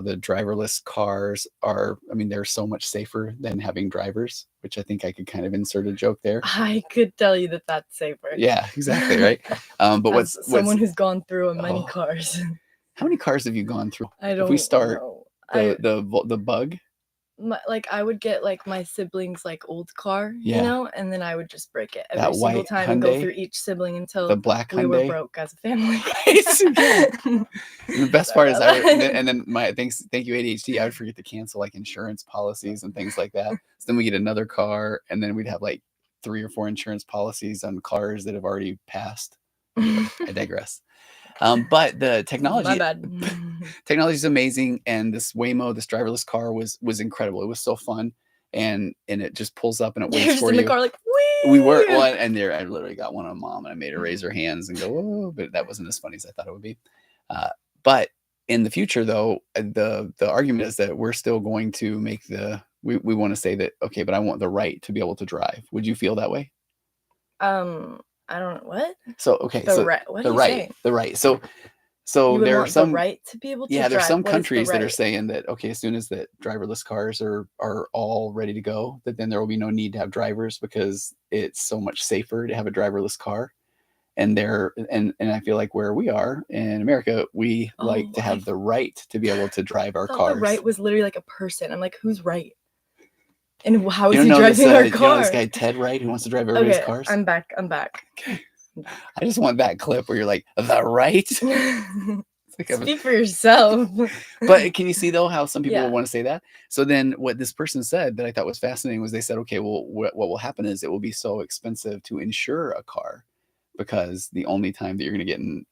the driverless cars are, I mean, they're so much safer than having drivers, which I think I could kind of insert a joke there. I could tell you that that's safer. Yeah, exactly, right? But As someone who's gone through many cars. How many cars have you gone through? I don't If we start know. the bug. Like I would get like my siblings like old car, Yeah. you know, and then I would just break it every That single white time and go Hyundai? through each sibling until The black we were Hyundai? broke as a family. The best part is and then thank you ADHD, I would forget to cancel like insurance policies and things like that. So then we get another car, and then we'd have like 3 or 4 insurance policies on cars that have already passed. Anyway, I digress. But the technology, My bad. technology is amazing, and this Waymo, this driverless car was incredible. It was so fun, and it just pulls up and it You're waits just for in you. the car like, wee! We were one, and there I literally got one on Mom, and I made her raise her hands and go, "Oh," but that wasn't as funny as I thought it would be. But in the future, though, the argument is that we're still going to make we want to say that, okay, but I want the right to be able to drive. Would you feel that way? I don't know what. So okay, The so right. What the are you right, saying? the right. So You would there are want some the right to be able to yeah, there's drive. some What is the countries that are right? saying that, okay, as soon as that driverless cars are all ready to go, that then there will be no need to have drivers because it's so much safer to have a driverless car. And I feel like where we are in America, we like to have the right to be able to drive our I thought cars. the right was literally like a person. I'm like, who's right? And how is You he don't know driving this, our you know car? this guy Ted Wright who wants to drive everybody's Okay, cars? I'm back. Okay. I just want that clip where you're like, the right? It's like Speak for yourself. But can you see though how some people Yeah. will want to say that? So then what this person said that I thought was fascinating was they said, okay, well, what will happen is it will be so expensive to insure a car because the only time that you're going to get in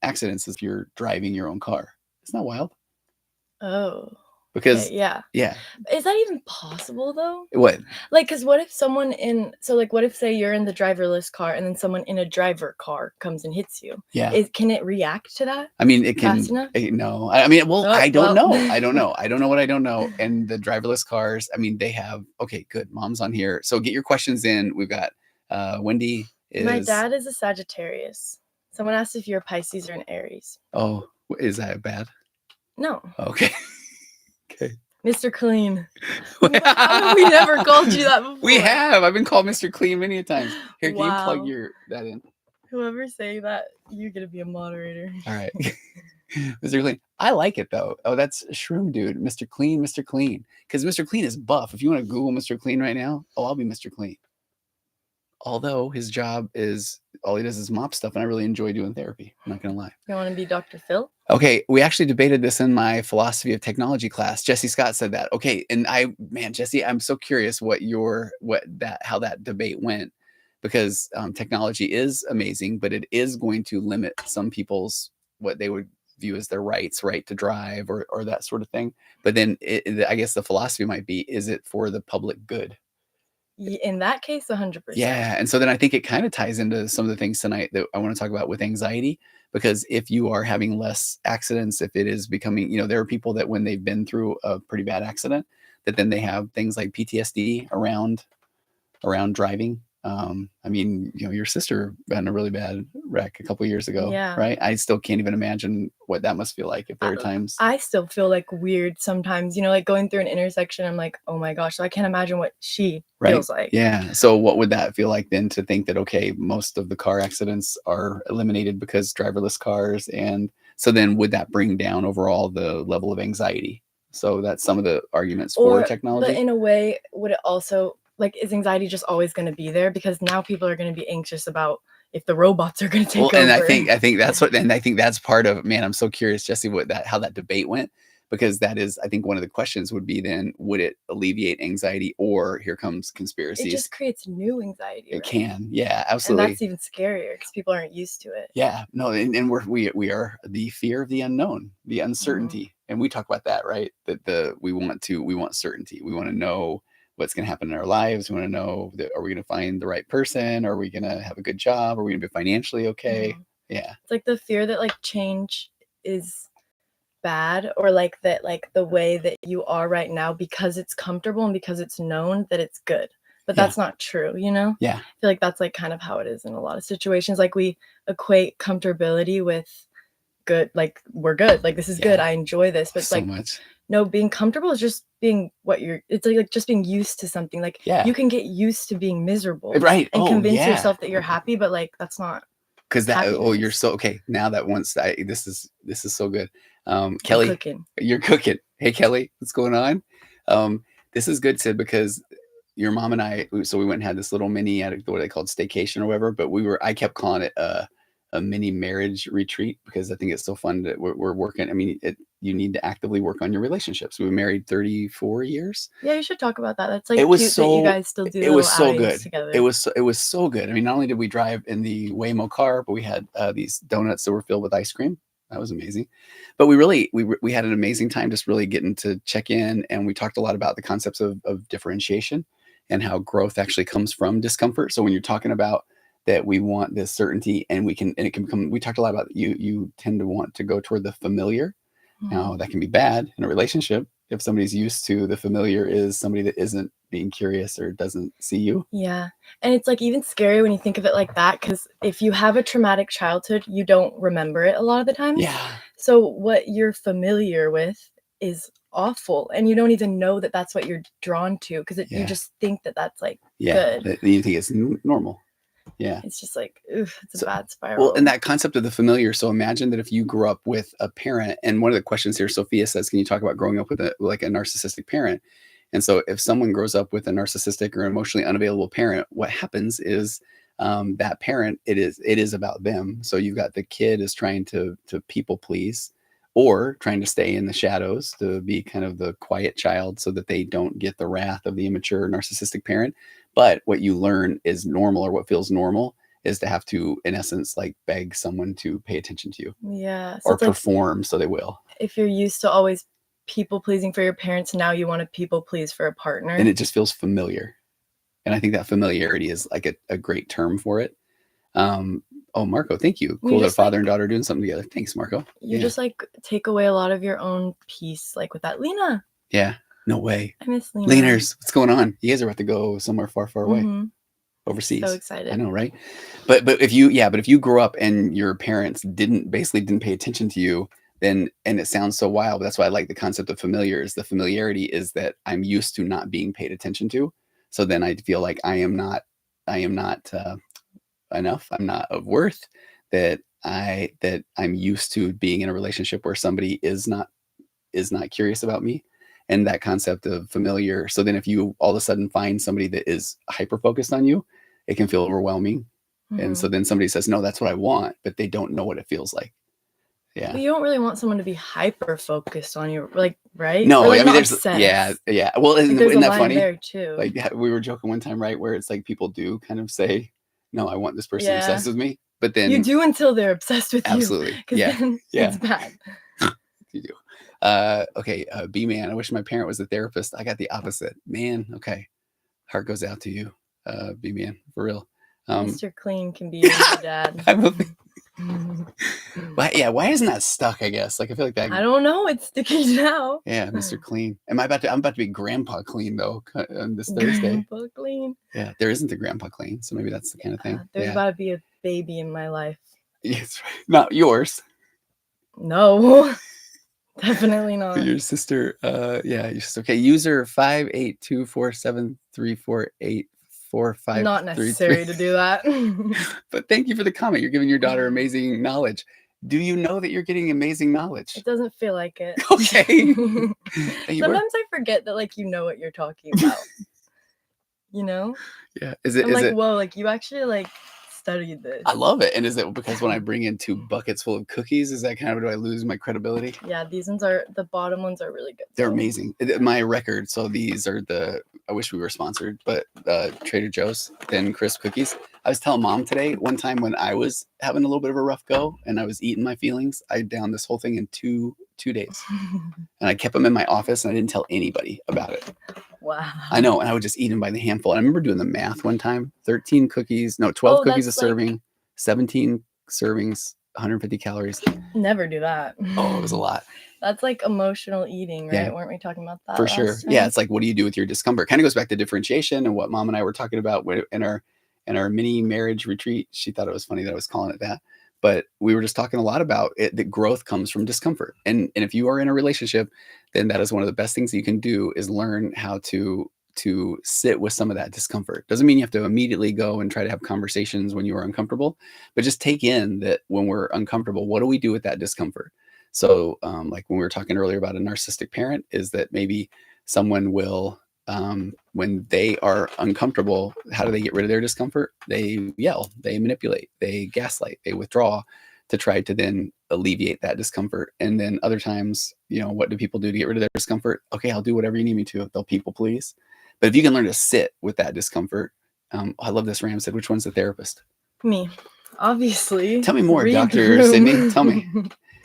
accidents is if you're driving your own car. Isn't that wild? Oh. Because okay, yeah. yeah. Is that even possible though? What? Like, because what if someone what if say you're in the driverless car and then someone in a driver car comes and hits you? Yeah. Can it react to that? I mean, it can. Fast enough? No, I mean, well, I don't well. know. I don't know. I don't know what I don't know. And the driverless cars, I mean, they have. Okay, good. Mom's on here, so get your questions in. We've got Wendy. My dad is a Sagittarius. Someone asked if you're a Pisces or an Aries. Oh, is that bad? No. Okay. Okay. Mr. Clean. We never called you that before. We have. I've been called Mr. Clean many a times. Here, can you plug that in? Whoever's saying that, you're gonna be a moderator. All right. Mr. Clean. I like it though. Oh, that's Shroom Dude. Mr. Clean, Mr. Clean. Because Mr. Clean is buff. If you want to Google Mr. Clean right now, I'll be Mr. Clean. Although his job is all he does is mop stuff, and I really enjoy doing therapy. I'm not gonna lie. You want to be Dr. Phil? Okay, we actually debated this in my philosophy of technology class. Jesse Scott said that. Okay, and Jesse, I'm so curious how that debate went, because technology is amazing, but it is going to limit some people's what they would view as their right to drive or that sort of thing. But then I guess the philosophy might be, is it for the public good? In that case, 100%. Yeah. And so then I think it kind of ties into some of the things tonight that I want to talk about with anxiety, because if you are having less accidents, if it is becoming, there are people that when they've been through a pretty bad accident, that then they have things like PTSD around driving. I mean, your sister had a really bad wreck a couple of years ago, right? I still can't even imagine what that must feel like if there are times. I still feel like weird sometimes, like going through an intersection, I'm like, oh my gosh, so I can't imagine what she feels like. Yeah. So what would that feel like then to think that, okay, most of the car accidents are eliminated because driverless cars. And so then would that bring down overall the level of anxiety? So that's some of the arguments for technology. But in a way, would it also... is anxiety just always going to be there? Because now people are going to be anxious about if the robots are going to take over. And I think that's I think that's part of, man, I'm so curious, Jesse, how that debate went, because that is, I think one of the questions would be then, would it alleviate anxiety, or here comes conspiracies? It just creates new anxiety. It can. Yeah, absolutely. And that's even scarier because people aren't used to it. Yeah, no. And we are the fear of the unknown, the uncertainty. Mm-hmm. And we talk about that, right? That we want certainty. We want to know what's going to happen in our lives. We want to know that, are we going to find the right person? Are we going to have a good job? Are we going to be financially okay? Mm-hmm. Yeah. It's like the fear that change is bad, or that the way that you are right now, because it's comfortable and because it's known, that it's good. But that's not true, Yeah. I feel like that's kind of how it is in a lot of situations. We equate comfortability with good, we're good. This is good. I enjoy this. But so much. no, being comfortable is just being what you're, it's like just being used to something. Like Yeah. you can get used to being miserable, Right. and Oh, convince yeah. yourself that you're happy, but like that's not Because that, oh, you're happiness. so, okay. Now that once this is so good. I'm Kelly, cooking. you're cooking. Hey, Kelly, what's going on? This is good, Sid, because your mom and I, so we went and had this little mini, what they called staycation or whatever, but I kept calling it a mini marriage retreat because I think it's so fun that we're working. I mean, you need to actively work on your relationships. We were married 34 years. Yeah, you should talk about that. That's like It was cute that you guys still do it was little so outings good. together. It was so good. I mean, not only did we drive in the Waymo car, but we had these donuts that were filled with ice cream. That was amazing. But we had an amazing time just really getting to check in, and we talked a lot about the concepts of differentiation and how growth actually comes from discomfort. So when you're talking about that we want this certainty and it can become, we talked a lot about you tend to want to go toward the familiar. Now that can be bad in a relationship if somebody's used to the familiar is somebody that isn't being curious or doesn't see you. Yeah. And it's like even scary when you think of it like that, because if you have a traumatic childhood, you don't remember it a lot of the times. Yeah. So what you're familiar with is awful, and you don't even know that that's what you're drawn to, because you just think that that's like good. You think it's normal. Yeah. It's just like, oof, it's a bad spiral. Well, and that concept of the familiar. So imagine that if you grew up with a parent, and one of the questions here, Sophia says, can you talk about growing up with a narcissistic parent? And so if someone grows up with a narcissistic or emotionally unavailable parent, what happens is that parent, it is about them. So you've got the kid is trying to people please or trying to stay in the shadows to be kind of the quiet child so that they don't get the wrath of the immature narcissistic parent. But what you learn is normal, or what feels normal is to have to, in essence, like beg someone to pay attention to you. Yeah. So or perform so they will. If you're used to always people pleasing for your parents, now you want to people please for a partner. And it just feels familiar. And I think that familiarity is like a great term for it. Oh, Marco, thank you. Cool that father and daughter are doing something together. Thanks, Marco. You just like take away a lot of your own peace, like with that. Lena. Yeah. No way. I miss Lena. Leaners, what's going on? You guys are about to go somewhere far, far away. Overseas. So excited. I know, right? But if you grew up and your parents didn't pay attention to you, then, and it sounds so wild, but that's why I like the concept of familiars. The familiarity is that I'm used to not being paid attention to. So then I feel like I am not enough. I'm not of worth, that I'm used to being in a relationship where somebody is not curious about me. And that concept of familiar. So then if you all of a sudden find somebody that is hyper focused on you, it can feel overwhelming. And so then somebody says, no, that's what I want, but they don't know what it feels like. Yeah. But you don't really want someone to be hyper focused on you, like, right? No, like, I mean, there's, obsessed. yeah. Well, isn't that funny? There too. Like we were joking one time, right? Where it's like people do kind of say, no, I want this person obsessed with me. But then you do until they're obsessed with you. Absolutely. Yeah. Then it's bad. You do. Okay. B-man, I wish my parent was a therapist. I got the opposite. Man, okay. Heart goes out to you, B-man, for real. Mr. Clean can be your dad. Why isn't that stuck, I guess? Like, I feel like that. I don't know. It's sticky now. Yeah, Mr. Clean. I'm about to be Grandpa Clean, though, on this Thursday. Grandpa Clean. Yeah, there isn't a Grandpa Clean, so maybe that's the kind of thing. There's about to be a baby in my life. Yes, right. Not yours. No. Definitely not. Your sister, your sister. Okay, user 58247348453. Not necessary to do that. But thank you for the comment. You're giving your daughter amazing knowledge. Do you know that you're getting amazing knowledge? It doesn't feel like it. Okay. Sometimes I forget that, like, you know what you're talking about. You know? Yeah. I'm like, whoa, like you actually like studied this. I love it. And is it because when I bring in 2 buckets full of cookies, is that kind of, do I lose my credibility? Yeah, these ones are, the bottom ones are really good. They're amazing. My record. So these are I wish we were sponsored, but Trader Joe's Thin Crisp cookies. I was telling Mom today, one time when I was having a little bit of a rough go and I was eating my feelings, I downed this whole thing in two days. And I kept them in my office and I didn't tell anybody about it. Wow. I know. And I would just eat them by the handful. And I remember doing the math one time, 12 cookies a serving, 17 servings, 150 calories. Never do that. Oh, it was a lot. That's like emotional eating, right? Yeah. Weren't we talking about that? For sure. Time? Yeah. It's like, what do you do with your discomfort? Kind of goes back to differentiation and what Mom and I were talking about in our mini marriage retreat. She thought it was funny that I was calling it that. But we were just talking a lot about it, that growth comes from discomfort. And if you are in a relationship, then that is one of the best things you can do, is learn how to sit with some of that discomfort. Doesn't mean you have to immediately go and try to have conversations when you are uncomfortable, but just take in that when we're uncomfortable, what do we do with that discomfort? So like when we were talking earlier about a narcissistic parent, is that maybe someone will, when they are uncomfortable, how do they get rid of their discomfort? They yell, they manipulate, they gaslight, they withdraw to try to then alleviate that discomfort. And then other times, what do people do to get rid of their discomfort? Okay, I'll do whatever you need me to. They'll people please. But if you can learn to sit with that discomfort, I love this. Ram said, which one's the therapist? Me, obviously. Tell me more, Dr. Sydney. Tell me.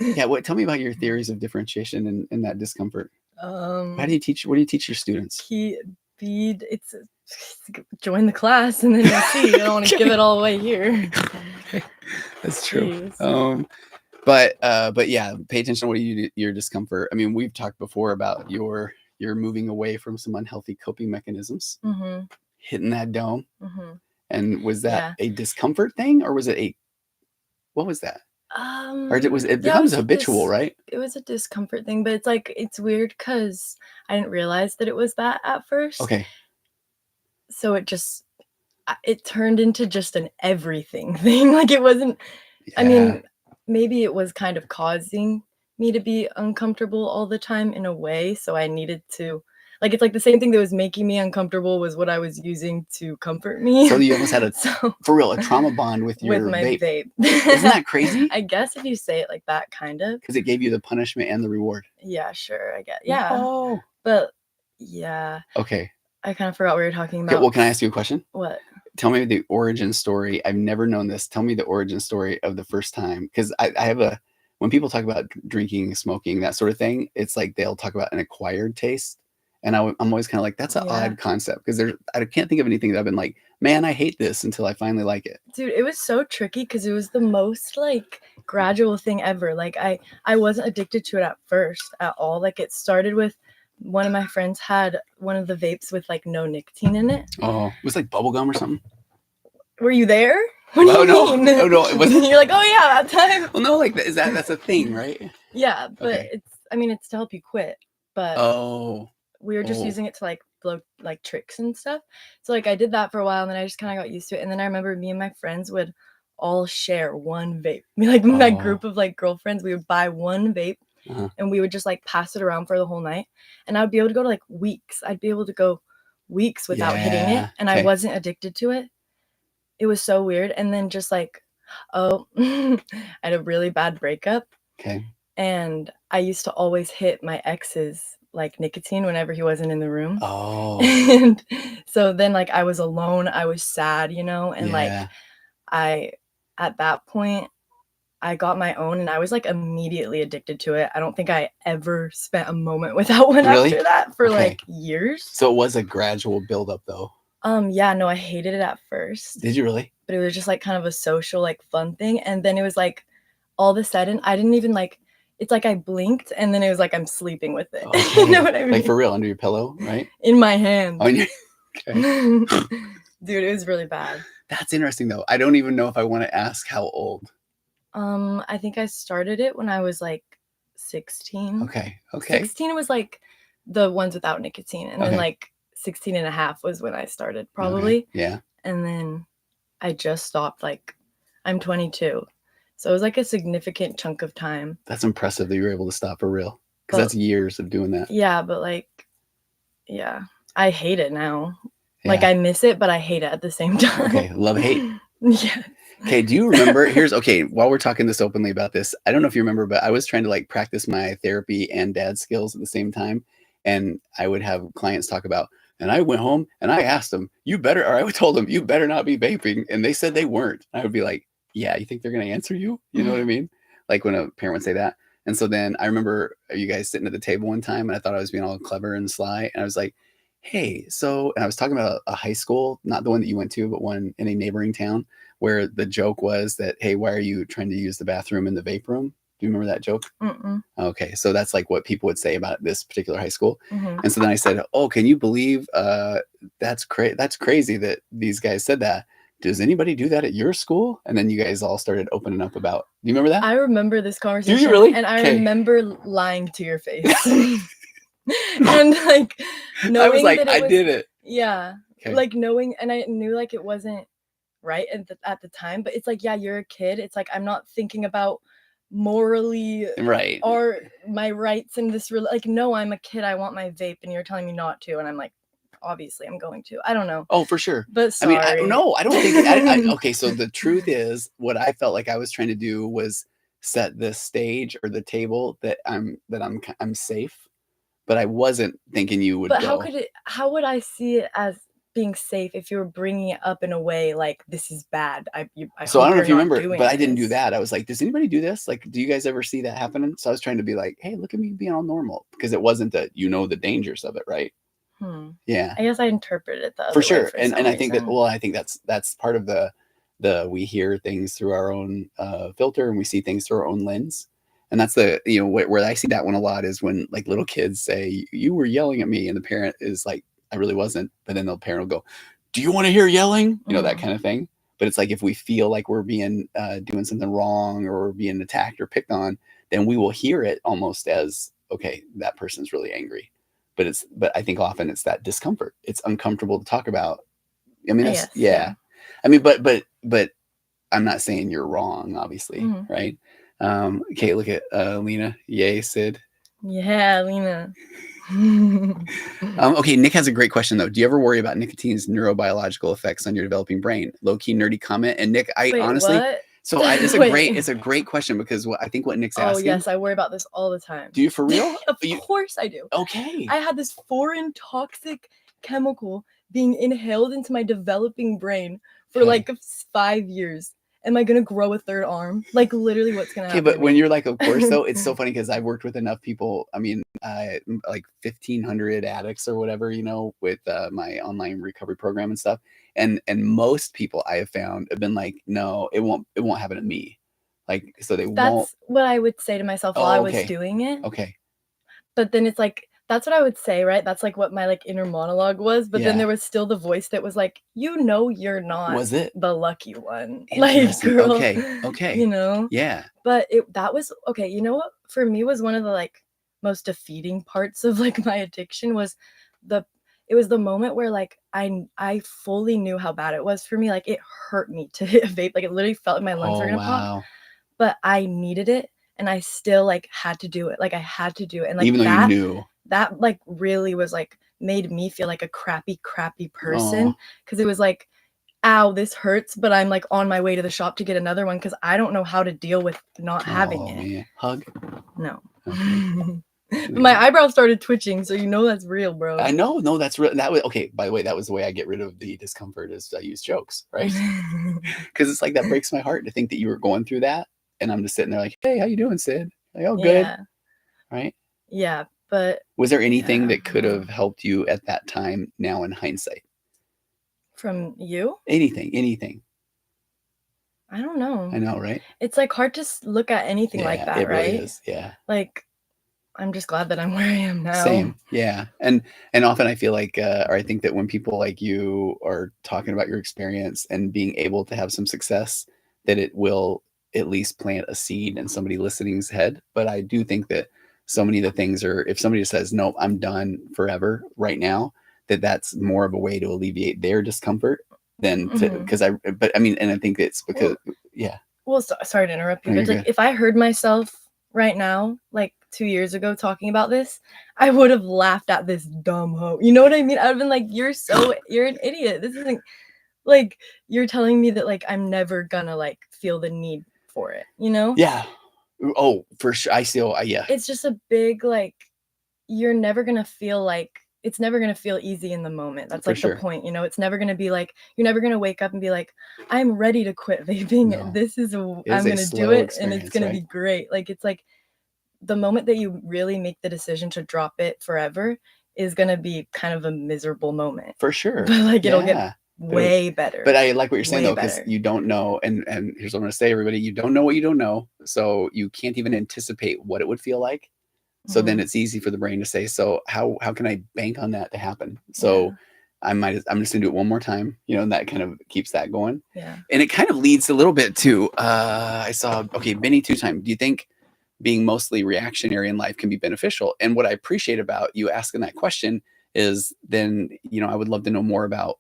Yeah, tell me about your theories of differentiation and that discomfort. What do you teach your students? It's join the class and then you'll see. I don't want to give it all away here. That's true. But yeah, pay attention to what you do, your discomfort. I mean, we've talked before about you're moving away from some unhealthy coping mechanisms, hitting that dome. And was that a discomfort thing, or was it what was that? Or it becomes habitual, right? It was a discomfort thing, but it's weird because I didn't realize that it was that at first. Okay. So it turned into just an everything thing. Like it wasn't, I mean, maybe it was kind of causing me to be uncomfortable all the time in a way. So I needed to, it's like the same thing that was making me uncomfortable was what I was using to comfort me. So you almost had for real, a trauma bond with my vape. Isn't that crazy? I guess if you say it like that, kind of. Because it gave you the punishment and the reward. Yeah, sure. I guess. Yeah. Oh. But yeah. Okay. I kind of forgot what we were talking about. Okay, well, can I ask you a question? What? Tell me the origin story. I've never known this. Tell me the origin story of the first time. Because I have when people talk about drinking, smoking, that sort of thing, it's like they'll talk about an acquired taste. And I'm always kind of like, that's an odd concept, because I can't think of anything that I've been like, man, I hate this, until I finally like it. Dude, it was so tricky because it was the most gradual thing ever. I wasn't addicted to it at first at all. It started with one of my friends had one of the vapes with no nicotine in it. Oh, it was like bubble gum or something. Were you there? What do you mean? No, it wasn't. You're like, oh yeah, that time. Well, no, that's a thing, right? Yeah, but it's to help you quit. But we were just using it to blow tricks and stuff. So I did that for a while, and then I just kind of got used to it. And then I remember me and my friends would all share one vape. My group of girlfriends, we would buy one vape, and we would just pass it around for the whole night. And I would be able to go to weeks. I'd be able to go weeks without hitting it, and I wasn't addicted to it. It was so weird. And then just I had a really bad breakup. Okay. And I used to always hit my ex's nicotine whenever he wasn't in the room. Oh. And so then I was alone, I was sad, and I at that point I got my own, and I was immediately addicted to it. I don't think I ever spent a moment without one after that for years. So it was a gradual buildup though. Yeah, no, I hated it at first. Did you really? But it was just kind of a social fun thing, and then it was all of a sudden I didn't even it's I blinked, and then it was I'm sleeping with it. Okay. You know what I mean? For real, under your pillow, right? In my hand. Okay. Dude, it was really bad. That's interesting though. I don't even know if I want to ask how old. I think I started it when I was 16. Okay. 16 was the ones without nicotine, and then 16 and a half was when I started, probably. Okay. Yeah. And then I just stopped. I'm 22. So it was a significant chunk of time. That's impressive that you were able to stop for real. Because that's years of doing that. Yeah, but I hate it now. Yeah. I miss it, but I hate it at the same time. Okay, love, hate. Yeah. Okay, do you remember, while we're talking this openly about this, I don't know if you remember, but I was trying to practice my therapy and dad skills at the same time. And I would have clients talk about, and I went home and I asked them, I told them, you better not be vaping. And they said they weren't. I would be like, yeah, you think they're going to answer you? You know what I mean? When a parent would say that. And so then I remember you guys sitting at the table one time, and I thought I was being all clever and sly. And I was like, hey, and I was talking about a high school, not the one that you went to, but one in a neighboring town, where the joke was that, hey, why are you trying to use the bathroom in the vape room? Do you remember that joke? Mm-mm. Okay. So that's what people would say about this particular high school. And so then I said, oh, can you believe that's crazy that these guys said that? does anybody do that at your school? And then you guys all started opening up about, do you remember that? I remember this conversation. Do you really? And I remember lying to your face. And like knowing I was like, that I did it. Yeah. Okay. Like knowing, and I knew like it wasn't right at the time, but it's like, yeah, you're a kid. It's like, I'm not thinking about morally right or my rights in this like, no, I'm a kid, I want my vape, and you're telling me not to, and I'm like, obviously I'm going to. I don't know. Oh, for sure. But sorry. I mean, I don't think okay, so the truth is what I felt like I was trying to do was set the stage or the table that I'm safe, but I wasn't thinking you would. But how would I see it as being safe if you were bringing it up in a way like this is bad? I don't know if you remember, but I didn't do that. I was like, does anybody do this? Like, do you guys ever see that happening? So I was trying to be like, hey, look at me being all normal, because it wasn't that the dangers of it, right? Yeah. I guess I interpreted it the other for sure. way and I think I think that's part of the we hear things through our own filter, and we see things through our own lens. And that's the, where I see that one a lot is when like little kids say, you were yelling at me, and the parent is like, I really wasn't. But then the parent will go, do you want to hear yelling? That kind of thing. But it's like, if we feel like we're being doing something wrong, or we're being attacked or picked on, then we will hear it almost as, okay, that person's really angry. But I think often it's that discomfort. It's uncomfortable to talk about. I mean, that's, yeah. I mean, but I'm not saying you're wrong, obviously. Right. Okay. Look at Lena. Yay, Sid. Yeah, Lena. Okay, Nick has a great question though. Do you ever worry about nicotine's neurobiological effects on your developing brain? Low-key nerdy comment. And Nick, honestly, what? So it's a great question, because I think what Nick's asking. Oh yes, I worry about this all the time. Do you for real? Of course I do. Okay. I had this foreign toxic chemical being inhaled into my developing brain for like 5 years. Am I gonna grow a third arm? Like literally, what's gonna happen? Okay, but when you're like, of course, though, it's so funny because I've worked with enough people. I mean, like 1,500 addicts or whatever, with my online recovery program and stuff. And most people I have found have been like, no, it won't happen to me. Like, so they won't. That's what I would say to myself while I was doing it. Okay. But then it's like, that's what I would say, right? That's like what my like inner monologue was. But then there was still the voice that was like, you're not the lucky one. Like, girl. Okay. Yeah. But that was okay. You know what? For me was one of the like most defeating parts of like my addiction was it was the moment where like I fully knew how bad it was for me. Like it hurt me to hit a vape. Like it literally felt like my lungs were gonna pop. But I needed it, and I still like had to do it. Like I had to do it. And like even though you knew. That like really was like made me feel like a crappy person, because it was like, ow, this hurts, but I'm like on my way to the shop to get another one because I don't know how to deal with not having it. Man. Hug? No. Okay. My eyebrows started twitching, so that's real, bro. I know. No, that's real. That was okay. By the way, that was the way I get rid of the discomfort, is I use jokes, right? Because it's like, that breaks my heart to think that you were going through that, and I'm just sitting there like, hey, how you doing, Sid? Like, oh, good. Right? Yeah. But was there anything that could have helped you at that time now in hindsight? From you? Anything. I don't know. I know, right? It's like hard to look at anything like that, right? Really is. Yeah. Like, I'm just glad that I'm where I am now. Same. Yeah. And often I feel like, or I think that when people like you are talking about your experience and being able to have some success, that it will at least plant a seed in somebody listening's head. But I do think that so many of the things are, if somebody says, no, I'm done forever right now, that's more of a way to alleviate their discomfort than because and I think it's because, Well, sorry to interrupt you, but like, if I heard myself right now, like 2 years ago talking about this, I would have laughed at this dumb hoe. You know what I mean? I would have been like, you're an idiot. This isn't like, you're telling me that like, I'm never gonna like feel the need for it, Yeah. Oh, for sure. I still, yeah. It's just a big, like, you're never going to feel like, it's never going to feel easy in the moment. That's like the point, it's never going to be like, you're never going to wake up and be like, I'm ready to quit vaping. No. I'm going to do it and it's going to be great. Like, it's like the moment that you really make the decision to drop it forever is going to be kind of a miserable moment. For sure. But like, it'll get way better. But I like what you're saying though, because you don't know, and here's what I'm gonna say, everybody, you don't know what you don't know, so you can't even anticipate what it would feel like. So then it's easy for the brain to say, so how can I bank on that to happen? So I'm just gonna do it one more time, and that kind of keeps that going. Yeah. And it kind of leads a little bit to, I saw, okay, Benny two time. Do you think being mostly reactionary in life can be beneficial? And what I appreciate about you asking that question is then, I would love to know more about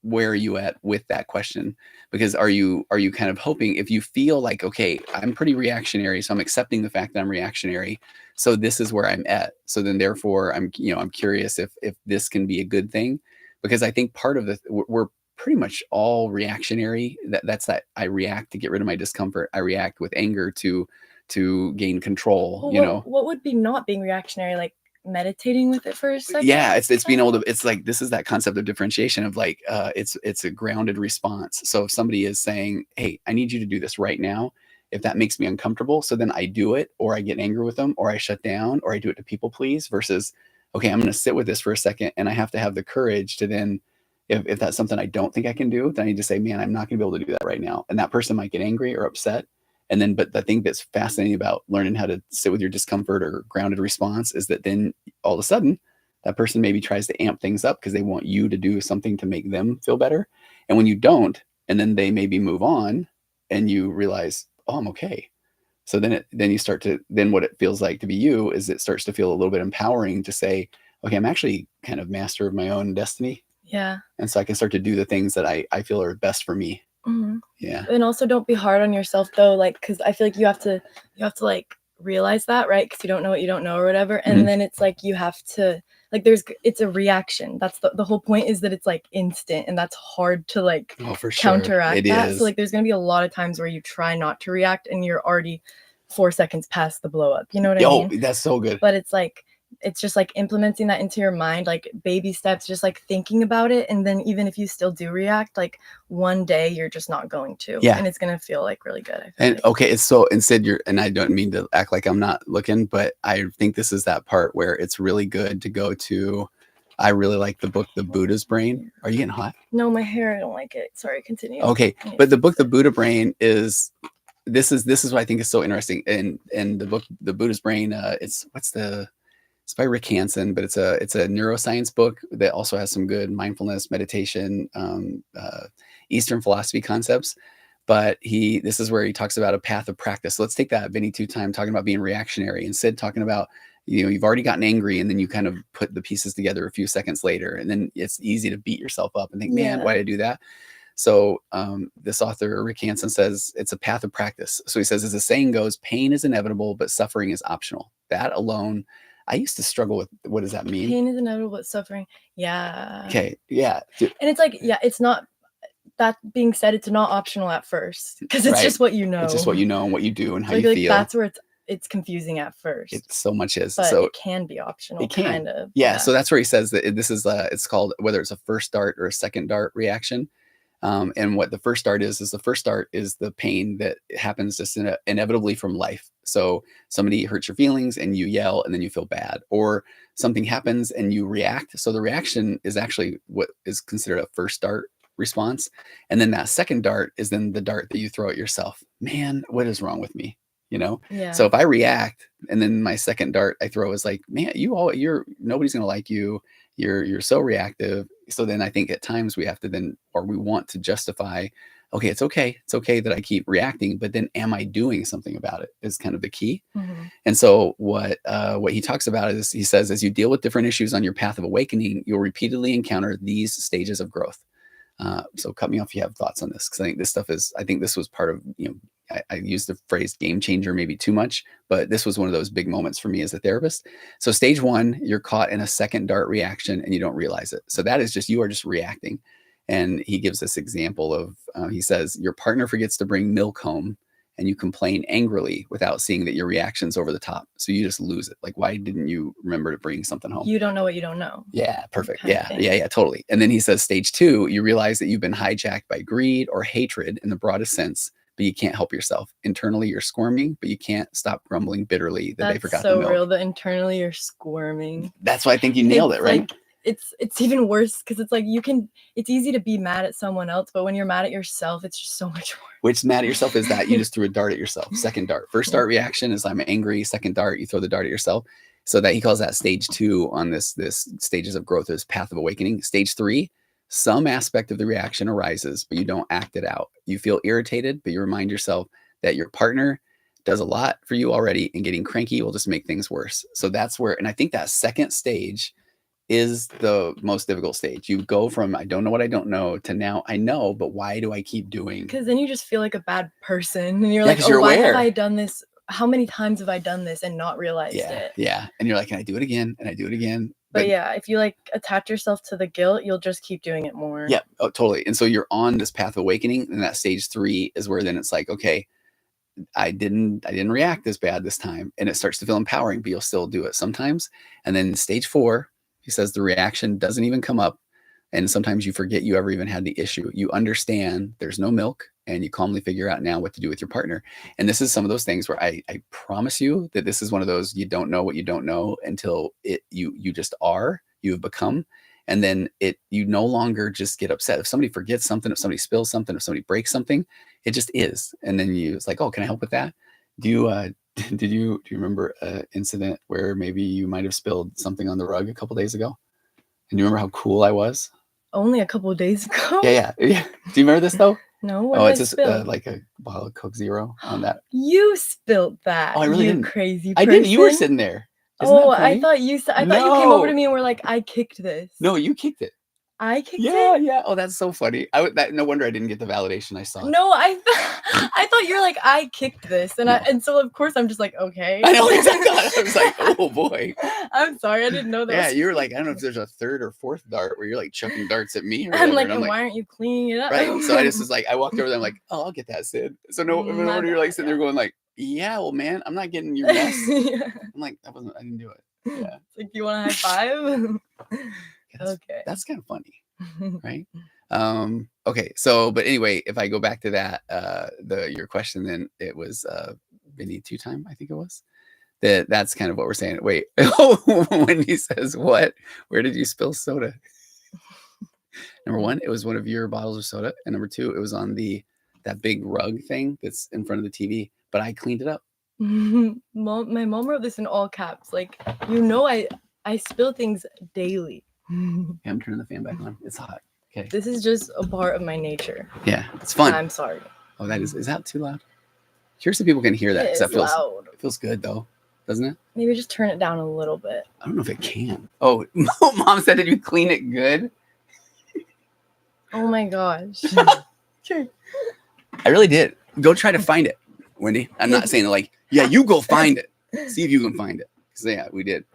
where are you at with that question? Because are you kind of hoping, if you feel like, okay, I'm pretty reactionary, so I'm accepting the fact that I'm reactionary, so this is where I'm at. So then therefore I'm curious if this can be a good thing, because I think part of we're pretty much all reactionary. That's that I react to get rid of my discomfort. I react with anger to gain control, well, what would be not being reactionary? Like meditating with it for a second? Yeah, it's being able to, it's like, this is that concept of differentiation of like, it's a grounded response. So if somebody is saying, hey, I need you to do this right now, if that makes me uncomfortable, so then I do it, or I get angry with them, or I shut down, or I do it to people please, versus, okay, I'm going to sit with this for a second, and I have to have the courage to then, if that's something I don't think I can do, then I need to say, man, I'm not going to be able to do that right now. And that person might get angry or upset. And then, but the thing that's fascinating about learning how to sit with your discomfort or grounded response is that then all of a sudden that person maybe tries to amp things up because they want you to do something to make them feel better. And when you don't, and then they maybe move on and you realize, oh, I'm okay. So then you start to, then what it feels like to be you is it starts to feel a little bit empowering to say, okay, I'm actually kind of master of my own destiny. Yeah. And so I can start to do the things that I feel are best for me. Mm-hmm. Yeah. And also don't be hard on yourself though, like, because I feel like you have to like realize that, right? Because you don't know what you don't know or whatever. And then it's like you have to, like, it's a reaction. That's the whole point, is that it's like instant, and that's hard to like counteract that. So like there's gonna be a lot of times where you try not to react and you're already 4 seconds past the blow up. You know what I mean? Oh, that's so good. But it's like, it's just like implementing that into your mind, like baby steps, just like thinking about it. And then even if you still do react, like one day you're just not going to. Yeah. And it's going to feel like really good. And okay, it's so, instead and I don't mean to act like I'm not looking, but I think this is that part where it's really good to go to. I really like the book, The Buddha's Brain. Are you getting hot? No, my hair, I don't like it. Sorry, continue. Okay. But the book, The Buddha Brain, is this is what I think is so interesting. And the book, The Buddha's Brain, it's by Rick Hansen, but it's a neuroscience book that also has some good mindfulness, meditation, Eastern philosophy concepts. But this is where he talks about a path of practice. So let's take that Vinny two time talking about being reactionary, instead talking about, you've already gotten angry, and then you kind of put the pieces together a few seconds later, and then it's easy to beat yourself up and think, man, why did I do that? So this author, Rick Hansen, says it's a path of practice. So he says, as the saying goes, pain is inevitable, but suffering is optional. That alone, I used to struggle with, what does that mean? Pain is inevitable, but suffering. Yeah. Okay. Yeah. And it's like, yeah, it's not, that being said, it's not optional at first, because it's just what you know. It's just what you know and what you do and how you feel. Like that's where it's confusing at first. It so much is. But so it can be optional. It can. Kind of. Yeah. So that's where he says that this is it's called, whether it's a first dart or a second dart reaction. And what the first dart is the first dart is the pain that happens just inevitably from life. So somebody hurts your feelings and you yell and then you feel bad, or something happens and you react. So the reaction is actually what is considered a first dart response. And then that second dart is then the dart that you throw at yourself. Man, what is wrong with me? Yeah. So if I react and then my second dart I throw is like, man, nobody's going to like you. You're so reactive. So then I think at times we have to we want to justify, okay. It's okay that I keep reacting, but then am I doing something about it is kind of the key. Mm-hmm. And so what he talks about is, he says, as you deal with different issues on your path of awakening, you'll repeatedly encounter these stages of growth. So cut me off if you have thoughts on this, because I think this was part of, I used the phrase game changer maybe too much, but this was one of those big moments for me as a therapist. So stage one, you're caught in a second dart reaction and you don't realize it. So that is just, you are just reacting. And he gives this example of, he says, your partner forgets to bring milk home and you complain angrily without seeing that your reaction's over the top. So you just lose it. Like, why didn't you remember to bring something home? You don't know what you don't know. Yeah, perfect. Yeah, totally. And then he says, stage two, you realize that you've been hijacked by greed or hatred in the broadest sense, but you can't help yourself. Internally, you're squirming, but you can't stop grumbling bitterly that they forgot the milk. That's so real, that internally you're squirming. That's why I think you nailed it, right? Like, it's even worse, because it's like it's easy to be mad at someone else, but when you're mad at yourself, it's just so much worse. Which mad at yourself is that you just threw a dart at yourself. Second dart. First dart reaction is I'm angry. Second dart, you throw the dart at yourself. So that he calls that stage 2 on this stages of growth, is path of awakening. Stage 3, some aspect of the reaction arises, but you don't act it out. You feel irritated, but you remind yourself that your partner does a lot for you already, and getting cranky will just make things worse. So that's where, and I think that second stage is the most difficult stage. You go from I don't know what I don't know to now I know, but why do I keep doing? Because then you just feel like a bad person, and you're like, you're why aware. have I done this? How many times have I done this and not realized it? Yeah. And you're like, can I do it again? And I do it again. But yeah, if you like attach yourself to the guilt, you'll just keep doing it more. Yeah. Oh, totally. And so you're on this path of awakening, and that stage 3 is where then it's like, okay, I didn't react as bad this time, and it starts to feel empowering, but you'll still do it sometimes. And then stage 4, he says the reaction doesn't even come up, and sometimes you forget you ever even had the issue. You understand there's no milk, and you calmly figure out now what to do with your partner. And this is some of those things where I promise you that this is one of those, you don't know what you don't know until you just are, you have become. And then you no longer just get upset. If somebody forgets something, if somebody spills something, if somebody breaks something, it just is. And then it's like, oh, can I help with that? Do you remember an incident where maybe you might have spilled something on the rug a couple days ago? And you remember how cool I was? Only a couple of days ago. Yeah. Do you remember this though? No. It's just like a bottle of Coke Zero on that. You spilled that. Oh, I really didn't. Crazy person. I did. You were sitting there. I thought you came over to me and were like, I kicked this. No, you kicked it. I kicked it? Yeah. Oh, that's so funny. No wonder I didn't get the validation I saw. No, I thought you're like, I kicked this. And so of course I'm just like, okay. I know exactly. I was like, oh boy. I'm sorry, I didn't know that. Yeah, you were like, I don't know if there's a third or fourth dart where you're like chucking darts at me. I'm like, why aren't you cleaning it up? Right. So I just was like, I walked over there, I'm like, oh, I'll get that, Sid. So no wonder you're like sitting there going like, yeah, well, man, I'm not getting your mess. I'm like, I didn't do it. Yeah. It's like, you want a high five? Okay. That's kind of funny. Right. Okay. So, but anyway, if I go back to that, your question, then it was Vinny 2-time, I think it was. That's kind of what we're saying. Wait, when he says what? Where did you spill soda? Number 1, it was one of your bottles of soda, and number 2, it was on that big rug thing that's in front of the TV, but I cleaned it up. My mom wrote this in all caps. Like, I spill things daily. Yeah, I'm turning the fan back on. It's hot. Okay. This is just a part of my nature. Yeah, it's fun. I'm sorry. Oh, is that too loud? Curious if people can hear that. It is loud. It feels good though, doesn't it? Maybe just turn it down a little bit. I don't know if it can. Oh, Mom said, did you clean it good? Oh my gosh. Sure. I really did. Go try to find it, Wendy. I'm not saying like, yeah, you go find it. See if you can find it. Because yeah, we did.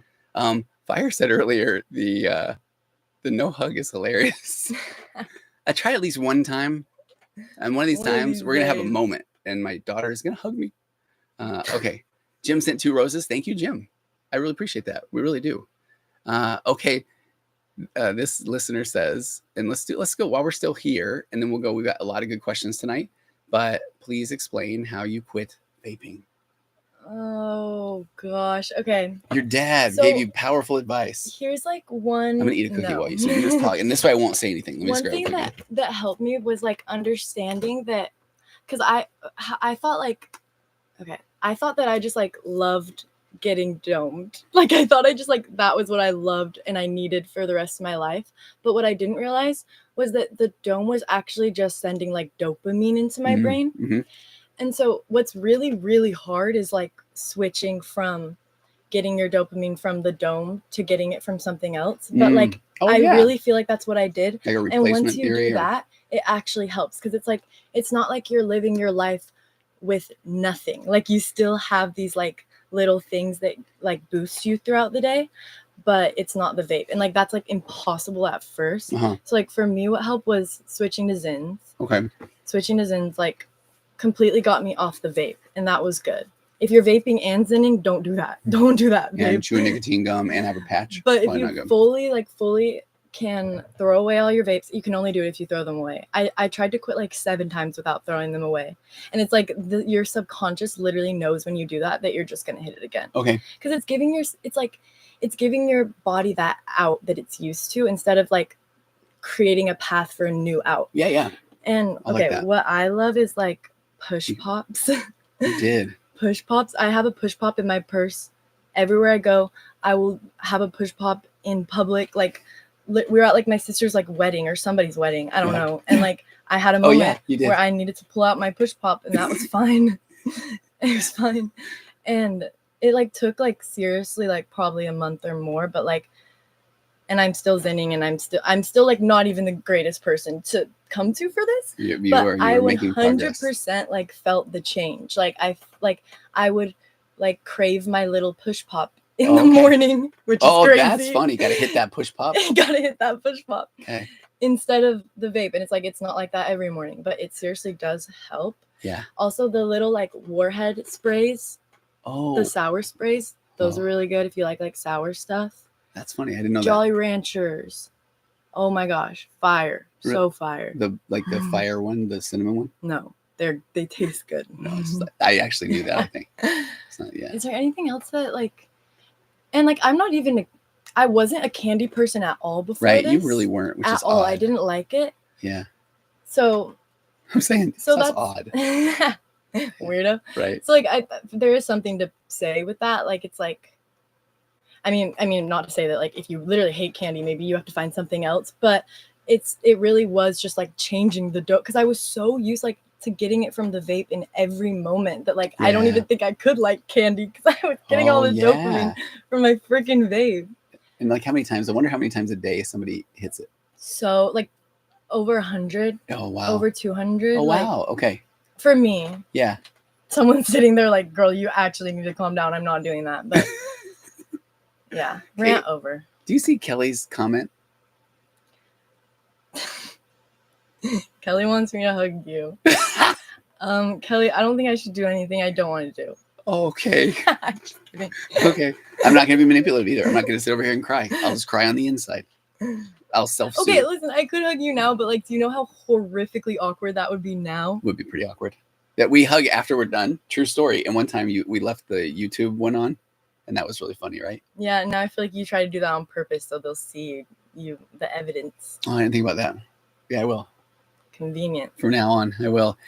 Fire said earlier the no hug is hilarious. I tried at least one time, and one of these times we're gonna have a moment, and my daughter is gonna hug me. Okay, Jim sent 2 roses. Thank you, Jim. I really appreciate that. We really do. Okay, this listener says, and let's go while we're still here, and then we'll go. We've got a lot of good questions tonight, but please explain how you quit vaping. Oh gosh. Okay. Your dad gave you powerful advice. Here's like one. I'm gonna eat a cookie while you say this. And this way I won't say anything. One thing that helped me was like understanding that, because I thought like, okay, I thought that I just like loved getting domed. Like I thought I just like that was what I loved and I needed for the rest of my life. But what I didn't realize was that the dome was actually just sending like dopamine into my brain. Mm-hmm. And so what's really, really hard is like switching from getting your dopamine from the dome to getting it from something else. But like, I really feel like that's what I did. Like and once you do that, it actually helps. Because it's like, it's not like you're living your life with nothing. Like you still have these like little things that like boost you throughout the day, but it's not the vape. And like, that's like impossible at first. So like for me, what helped was switching to Zins. Okay. Switching to Zins, like, completely got me off the vape, and that was good. If you're vaping and zinning, don't do that. Don't do that. Yeah, and chew a nicotine gum and have a patch. But if you fully can throw away all your vapes, you can only do it if you throw them away. I tried to quit like 7 times without throwing them away, and it's like your subconscious literally knows when you do that you're just gonna hit it again. Okay. Because it's giving your body that out that it's used to, instead of like creating a path for a new out. Yeah. And okay, what I love is like push pops. You did. Push pops. I have a push pop in my purse everywhere I go, I will have a push pop in public. Like we were at like my sister's like wedding or somebody's wedding. I don't know. And like I had a moment where I needed to pull out my push pop, and that was fine. It was fine. And it like took like seriously like probably a month or more, but like, and I'm still zenning, and I'm still like not even the greatest person to come to for this. But I 100% like felt the change. Like I would like crave my little push pop in the morning, which is crazy. Oh, that's funny. Gotta hit that push pop. Gotta hit that push pop. Okay. Instead of the vape. And it's like, it's not like that every morning, but it seriously does help. Yeah. Also the little like warhead sprays. Oh. The sour sprays. Those are really good if you like sour stuff. That's funny. I didn't know Jolly Ranchers. Oh my gosh. Fire. So fire. The fire one, the cinnamon one? No. They taste good. No, I actually knew that, I think. It's not, Is there anything else that like, and like I'm not even I wasn't a candy person at all before this. Right, you really weren't, which is all. odd. I didn't like it. Yeah. So I'm saying that's odd. Weirdo. Right. So like there is something to say with that. Like it's like, I mean not to say that like if you literally hate candy, maybe you have to find something else, but it really was just like changing the dope, because I was so used like to getting it from the vape in every moment that like I don't even think I could like candy, because I was getting all the dopamine from my freaking vape. And like how many times? I wonder how many times a day somebody hits it. So like over 100. Oh wow. Over 200. Oh wow. Like, okay. For me. Yeah. Someone's sitting there like, girl, you actually need to calm down. I'm not doing that. But yeah, rant over. Do you see Kelly's comment? Kelly wants me to hug you. Kelly, I don't think I should do anything I don't want to do. Okay. Okay. I'm not going to be manipulative either. I'm not going to sit over here and cry. I'll just cry on the inside. I'll self-soothe. Okay, listen, I could hug you now, but like, do you know how horrifically awkward that would be now? Would be pretty awkward. That we hug after we're done. True story. And one time we left the YouTube one on, and that was really funny, right? Yeah, now I feel like you try to do that on purpose so they'll see the evidence. Oh, I didn't think about that. Yeah, I will. Convenient. From now on, I will.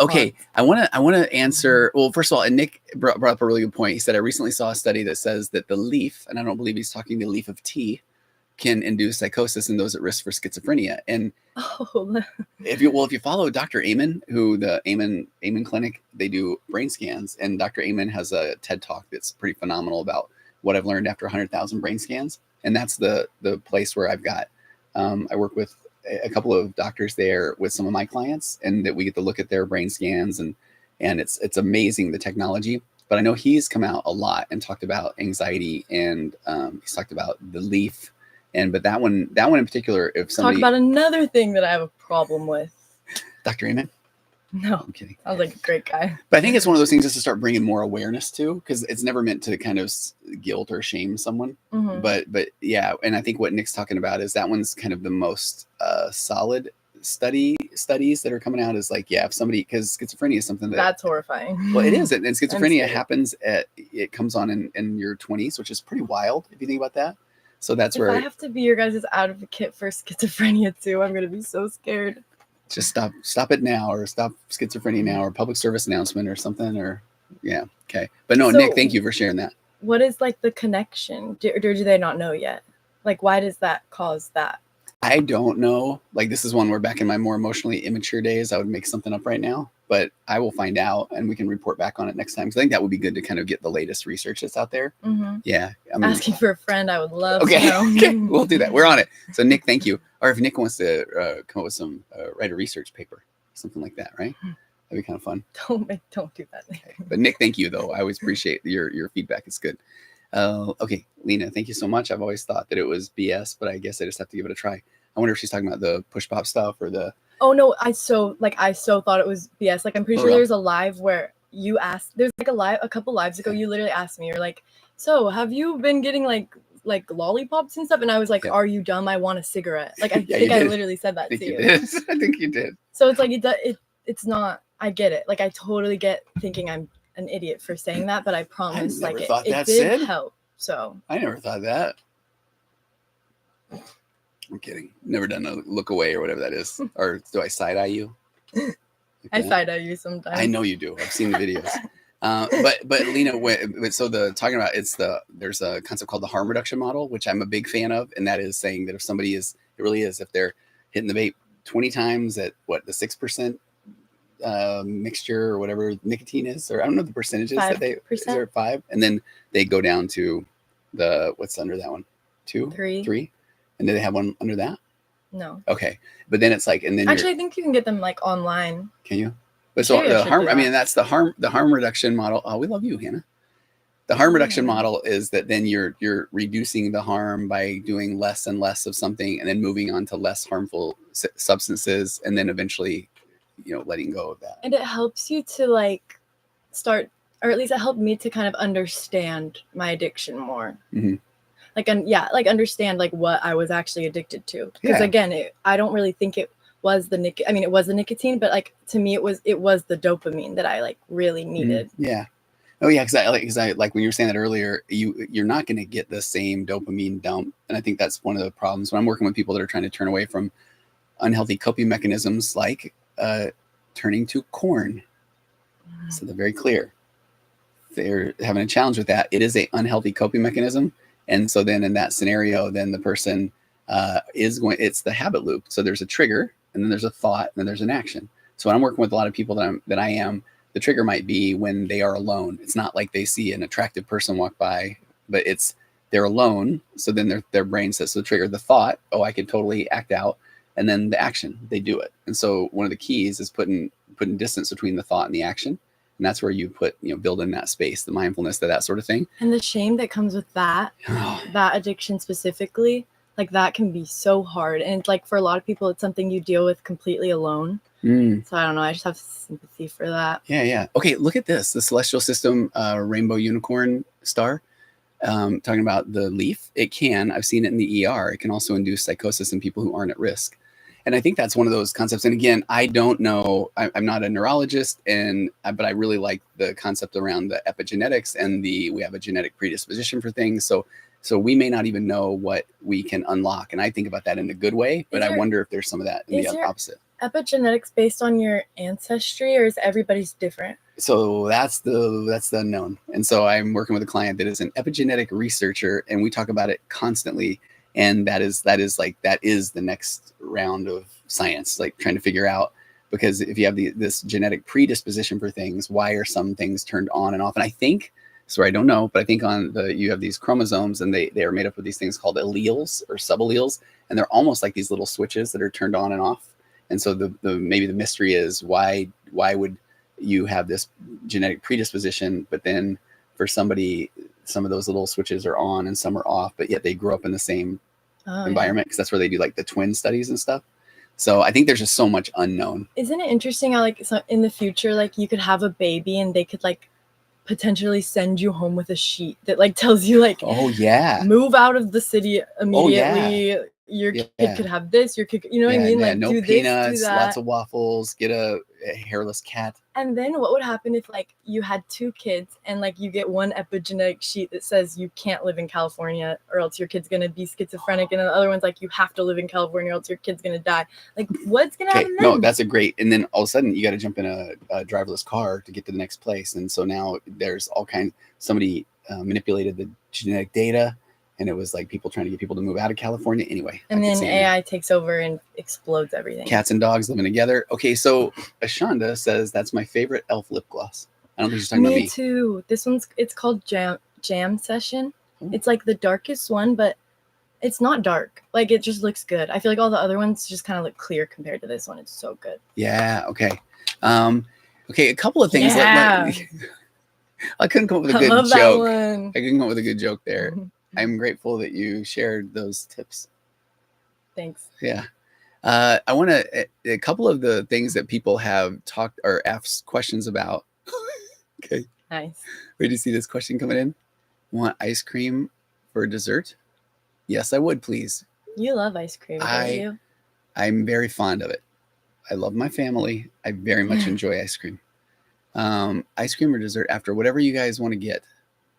Okay, I want to answer. Well, first of all, and Nick brought up a really good point. He said I recently saw a study that says that the leaf, and I don't believe he's talking the leaf of tea, can induce psychosis in those at risk for schizophrenia. And if you follow Dr. Amen, who the Amen Clinic, they do brain scans, and Dr. Amen has a TED Talk that's pretty phenomenal about what I've learned after 100,000 brain scans, and that's the place where I've got. I work with a couple of doctors there with some of my clients, and that we get to look at their brain scans, and it's amazing, the technology. But I know he's come out a lot and talked about anxiety, and he's talked about the leaf, but that one in particular, if somebody talk about another thing that I have a problem with. Dr. Amen? No, I'm kidding. I was like a great guy. But I think it's one of those things just to start bringing more awareness to, because it's never meant to kind of guilt or shame someone. Mm-hmm. But yeah, and I think what Nick's talking about is that one's kind of the most solid studies that are coming out, is like, yeah, if somebody, because schizophrenia is something that's horrifying. Well, it is, and schizophrenia happens it comes on in your 20s, which is pretty wild if you think about that. So that's where I have to be your guys' advocate for schizophrenia too. I'm gonna be so scared. Just stop it now, or stop schizophrenia now, or public service announcement or something, or yeah. Okay. But no, so, Nick, thank you for sharing that. What is like the connection? Or do they not know yet? Like, why does that cause that? I don't know. Like, this is one where back in my more emotionally immature days, I would make something up right now, but I will find out and we can report back on it next time. So I think that would be good to kind of get the latest research that's out there. Mm-hmm. Yeah. I mean, asking for a friend, I would love to know. Okay, we'll do that. We're on it. So Nick, thank you. Or if Nick wants to come up with some, write a research paper, something like that, right? That'd be kind of fun. Don't do that. Okay. But Nick, thank you though. I always appreciate your feedback. It's good. Okay, Lena, thank you so much. I've always thought that it was BS, but I guess I just have to give it a try. I wonder if she's talking about the push pop stuff or the. Oh no, I so thought it was BS. Like, I'm pretty sure there's a live where you asked. There's like a couple lives ago. You literally asked me, you're like, so have you been getting like lollipops and stuff? And I was like, Are you dumb? I want a cigarette. Like, I think I literally said that to you. I think you did. So it's like it's not. I get it. Like, I totally get thinking I'm an idiot for saying that, but I promise, like, it did help. So I never thought that. I'm kidding. Never done a look away or whatever that is. Or do I side eye you? Like I side eye you sometimes. I know you do. I've seen the videos. But Lena, so talking about there's a concept called the harm reduction model, which I'm a big fan of, and that is saying that if somebody if they're hitting the vape 20 times at the 6% mixture or whatever nicotine is, or I don't know the percentages that they is there 5, and then they go down to what's under that one, 2, 3, and do they have one under that? No. Okay, but then it's like, and then actually I think you can get them like online. Can you? But so the harm, I mean, that's the harm reduction model. Oh, we love you, Hannah. The harm reduction model is that then you're reducing the harm by doing less and less of something, and then moving on to less harmful substances, and then eventually, letting go of that. And it helps you to like start, or at least it helped me to kind of understand my addiction more. Mm-hmm. Like, understand like what I was actually addicted to. Because again, I don't really think it was the it was the nicotine, but like to me it was the dopamine that I like really needed. Yeah. Oh yeah, because I like when you were saying that earlier, you're not going to get the same dopamine dump, and I think that's one of the problems when I'm working with people that are trying to turn away from unhealthy coping mechanisms, like turning to corn. So they're very clear. They're having a challenge with that. It is an unhealthy coping mechanism, and so then in that scenario, then the person it's the habit loop. So there's a trigger, and then there's a thought, and then there's an action. So when I'm working with a lot of people the trigger might be when they are alone. It's not like they see an attractive person walk by, but they're alone. So then their brain says, so the trigger, the thought, oh, I could totally act out. And then the action, they do it. And so one of the keys is putting distance between the thought and the action. And that's where you build in that space, the mindfulness, that sort of thing. And the shame that comes with that addiction specifically, like that can be so hard. And like for a lot of people, it's something you deal with completely alone. So I don't know. I just have sympathy for that. Yeah. Okay, look at this. The celestial system rainbow unicorn star. Talking about the leaf. I've seen it in the ER. It can also induce psychosis in people who aren't at risk. And I think that's one of those concepts. And again, I don't know. I'm not a neurologist, but I really like the concept around the epigenetics and we have a genetic predisposition for things. So we may not even know what we can unlock. And I think about that in a good way, but I wonder if there's some of that in the opposite. Epigenetics based on your ancestry, or is everybody's different? So that's the unknown. And so I'm working with a client that is an epigenetic researcher, and we talk about it constantly. And that is the next round of science, like trying to figure out, because if you have this genetic predisposition for things, why are some things turned on and off? And I think, I don't know, but I think you have these chromosomes, and they are made up of these things called alleles or suballeles, and they're almost like these little switches that are turned on and off. And so maybe the mystery is why would you have this genetic predisposition, but then for somebody, some of those little switches are on and some are off, but yet they grew up in the same environment, because that's where they do like the twin studies and stuff. So I think there's just so much unknown. Isn't it interesting how like in the future, like you could have a baby and they could like potentially send you home with a sheet that like tells you like, move out of the city immediately. Your kid could have this, your kid, you know what I mean? Like no do peanuts, this, do that. Lots of waffles, get a hairless cat. And then what would happen if like you had 2 kids and like you get one epigenetic sheet that says you can't live in California or else your kid's going to be schizophrenic, and then the other one's like you have to live in California or else your kid's going to die. Like what's going to happen then? No, that's a great, and then all of a sudden you got to jump in a driverless car to get to the next place. And so now there's all kinds, somebody manipulated the genetic data, and it was like people trying to get people to move out of California anyway. And then AI takes over and explodes everything. Cats and dogs living together. Okay, so Ashonda says that's my favorite elf lip gloss. I don't think she's talking about me. Me too. This it's called Jam Session. Ooh. It's like the darkest one, but it's not dark. Like it just looks good. I feel like all the other ones just kind of look clear compared to this one. It's so good. Yeah. Okay. Okay. A couple of things. Yeah. I couldn't come up with a good joke. I couldn't come up with a good joke there. I'm grateful that you shared those tips. Thanks. Yeah. I want a couple of the things that people have talked or asked questions about. Okay. Nice. Where do you see this question coming in? Want ice cream for dessert? Yes, I would, please. You love ice cream, don't you? I'm very fond of it. I love my family. I very much enjoy ice cream. Ice cream or dessert after whatever you guys want to get.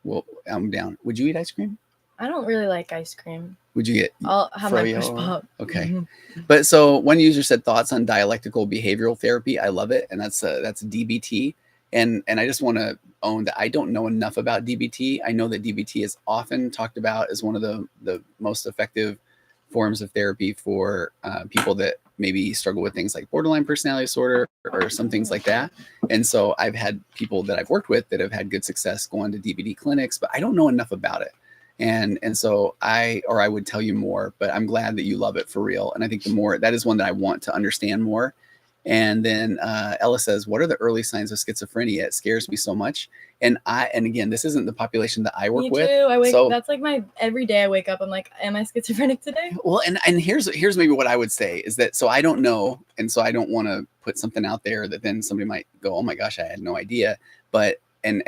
Well, I'm down. Would you eat ice cream? I don't really like ice cream. Would you get? I'll have my push pop. Okay. Mm-hmm. But so one user said thoughts on dialectical behavioral therapy. I love it. And that's DBT. And I just want to own that I don't know enough about DBT. I know that DBT is often talked about as one of the most effective forms of therapy for people that maybe struggle with things like borderline personality disorder or some things like that. And so I've had people that I've worked with that have had good success going to DBT clinics, but I don't know enough about it. And so I would tell you more, but I'm glad that you love it for real. And I think the more, that is one that I want to understand more. And then Ella says, what are the early signs of schizophrenia? It scares me so much. And again, this isn't the population that I work with. Me too. That's like my, every day I wake up, I'm like, am I schizophrenic today? Well, and here's maybe what I would say is that, so I don't know. And so I don't want to put something out there that then somebody might go, oh my gosh, I had no idea. But, and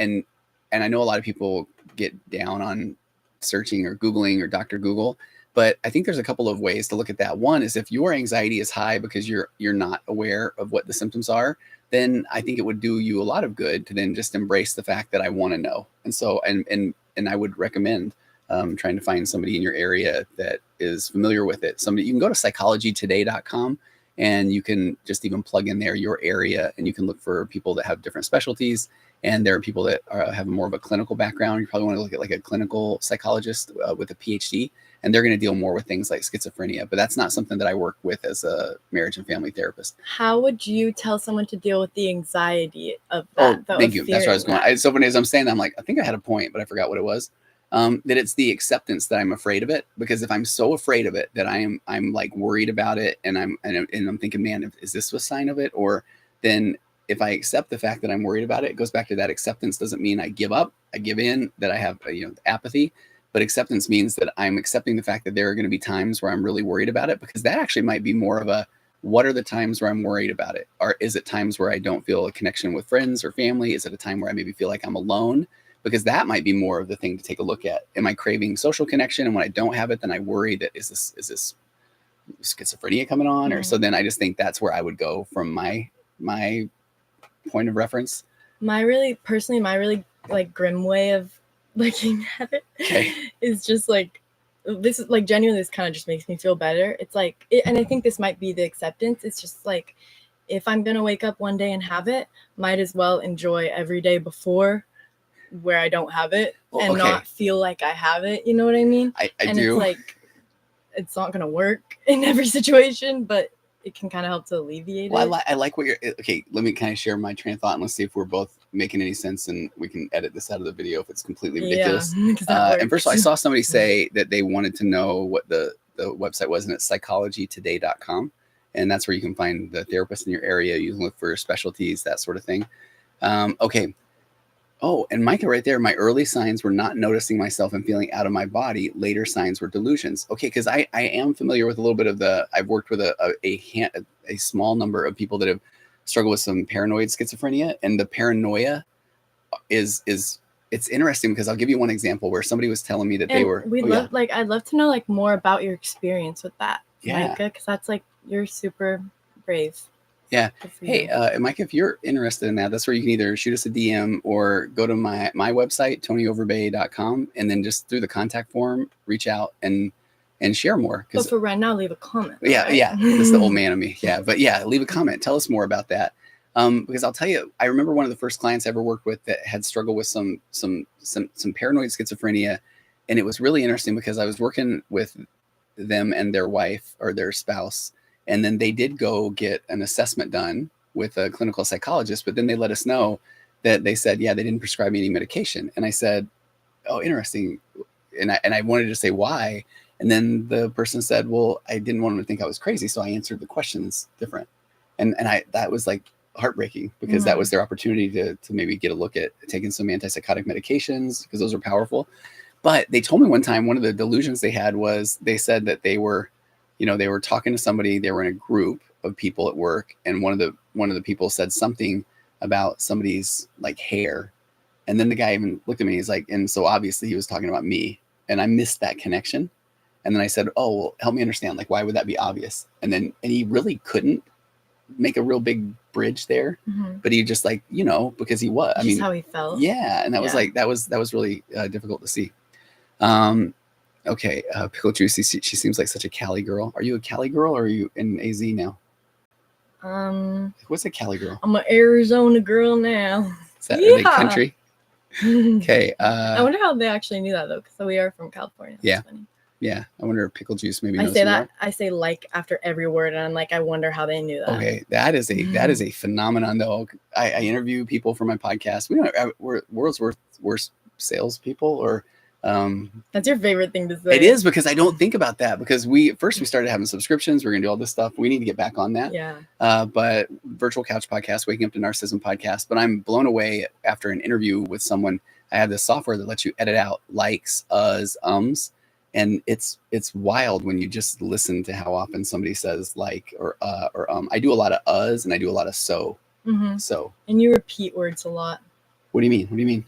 I know a lot of people get down on searching or Googling or Dr. Google, but I think there's a couple of ways to look at that. One is if your anxiety is high because you're not aware of what the symptoms are, then I think it would do you a lot of good to then just embrace the fact that I want to know. And so, and I would recommend trying to find somebody in your area that is familiar with it. You can go to psychologytoday.com and you can just even plug in there your area, and you can look for people that have different specialties. And there are people that have more of a clinical background. You probably want to look at like a clinical psychologist with a PhD, and they're going to deal more with things like schizophrenia. But that's not something that I work with as a marriage and family therapist. How would you tell someone to deal with the anxiety of that? Oh, thank you. That's where I was going. So funny as I'm saying that, I'm like, I think I had a point, but I forgot what it was. That it's the acceptance that I'm afraid of it, because if I'm so afraid of it that I'm like worried about it, and I'm thinking, man, is this a sign of it? Or then if I accept the fact that I'm worried about it, it goes back to that acceptance doesn't mean I give up, I give in, that I have apathy, but acceptance means that I'm accepting the fact that there are going to be times where I'm really worried about it, because that actually might be more of a, what are the times where I'm worried about it? Or is it times where I don't feel a connection with friends or family? Is it a time where I maybe feel like I'm alone? Because that might be more of the thing to take a look at. Am I craving social connection? And when I don't have it, then I worry that is this schizophrenia coming on? Or so then I just think that's where I would go from my point of reference. My really like grim way of looking at it is just like, this is like, genuinely, this kind of just makes me feel better. It's like, and I think this might be the acceptance. It's just like, if I'm going to wake up one day and have it, might as well enjoy every day before where I don't have it, and not feel like I have it. You know what I mean? I and do. It's like, it's not going to work in every situation, but it can kind of help to alleviate it. I like what you're, okay, let me kind of share my train of thought, and let's see if we're both making any sense, and we can edit this out of the video if it's completely ridiculous. Yeah, and first of all, I saw somebody say that they wanted to know what the website was, and it's psychologytoday.com. And that's where you can find the therapist in your area. You can look for specialties, that sort of thing. Okay. Oh, and Micah right there, my early signs were not noticing myself and feeling out of my body. Later signs were delusions. Okay, because I am familiar with a little bit of I've worked with a small number of people that have struggled with some paranoid schizophrenia. And the paranoia is it's interesting, because I'll give you one example where somebody was telling me that they were. I'd love to know like more about your experience with that, yeah, Micah, because that's like, you're super brave. Yeah. Hey, Mike, if you're interested in that, that's where you can either shoot us a DM or go to my website, tonyoverbay.com, and then just through the contact form, reach out and share more. But for right now, leave a comment. Yeah, right? Yeah. That's the old man of me. Yeah. But yeah, leave a comment. Tell us more about that. Because I'll tell you, I remember one of the first clients I ever worked with that had struggled with some paranoid schizophrenia. And it was really interesting because I was working with them and their wife or their spouse. And then they did go get an assessment done with a clinical psychologist, but then they let us know that they said, yeah, they didn't prescribe me any medication. And I said, oh, interesting. And I wanted to say why. And then the person said, well, I didn't want them to think I was crazy, so I answered the questions different. And that was like heartbreaking, because that was their opportunity to maybe get a look at taking some antipsychotic medications, because those are powerful. But they told me one time, one of the delusions they had was, they said that they were talking to somebody, they were in a group of people at work, and one of the people said something about somebody's like hair. And then the guy even looked at me, he's like, and so obviously he was talking about me, and I missed that connection. And then I said, oh, well, help me understand, like, why would that be obvious? And he really couldn't make a real big bridge there, but he just like, because he was, just how he felt. Yeah. And that was like, that was really difficult to see. Okay, Pickle Juicy, she seems like such a Cali girl. Are you a Cali girl, or are you in AZ now? What's a Cali girl? I'm an Arizona girl now. Is that are they country? I Okay. wonder how they actually knew that though, because we are from California. That's funny. Yeah. I wonder if Pickle Juice maybe knows. I say like after every word, and I'm like, I wonder how they knew that. Okay, that is a phenomenon though. I interview people for my podcast. We're world's worst salespeople, or that's your favorite thing to say. It is, because I don't think about that, because we started having subscriptions. We're gonna do all this stuff. We need to get back on that. Yeah. But Virtual Couch Podcast, Waking Up to Narcissism podcast. But I'm blown away after an interview with someone. I have this software that lets you edit out likes, ums. And it's wild when you just listen to how often somebody says like or I do a lot of and I do a lot of so. Mm-hmm. So. And you repeat words a lot. What do you mean? What do you mean?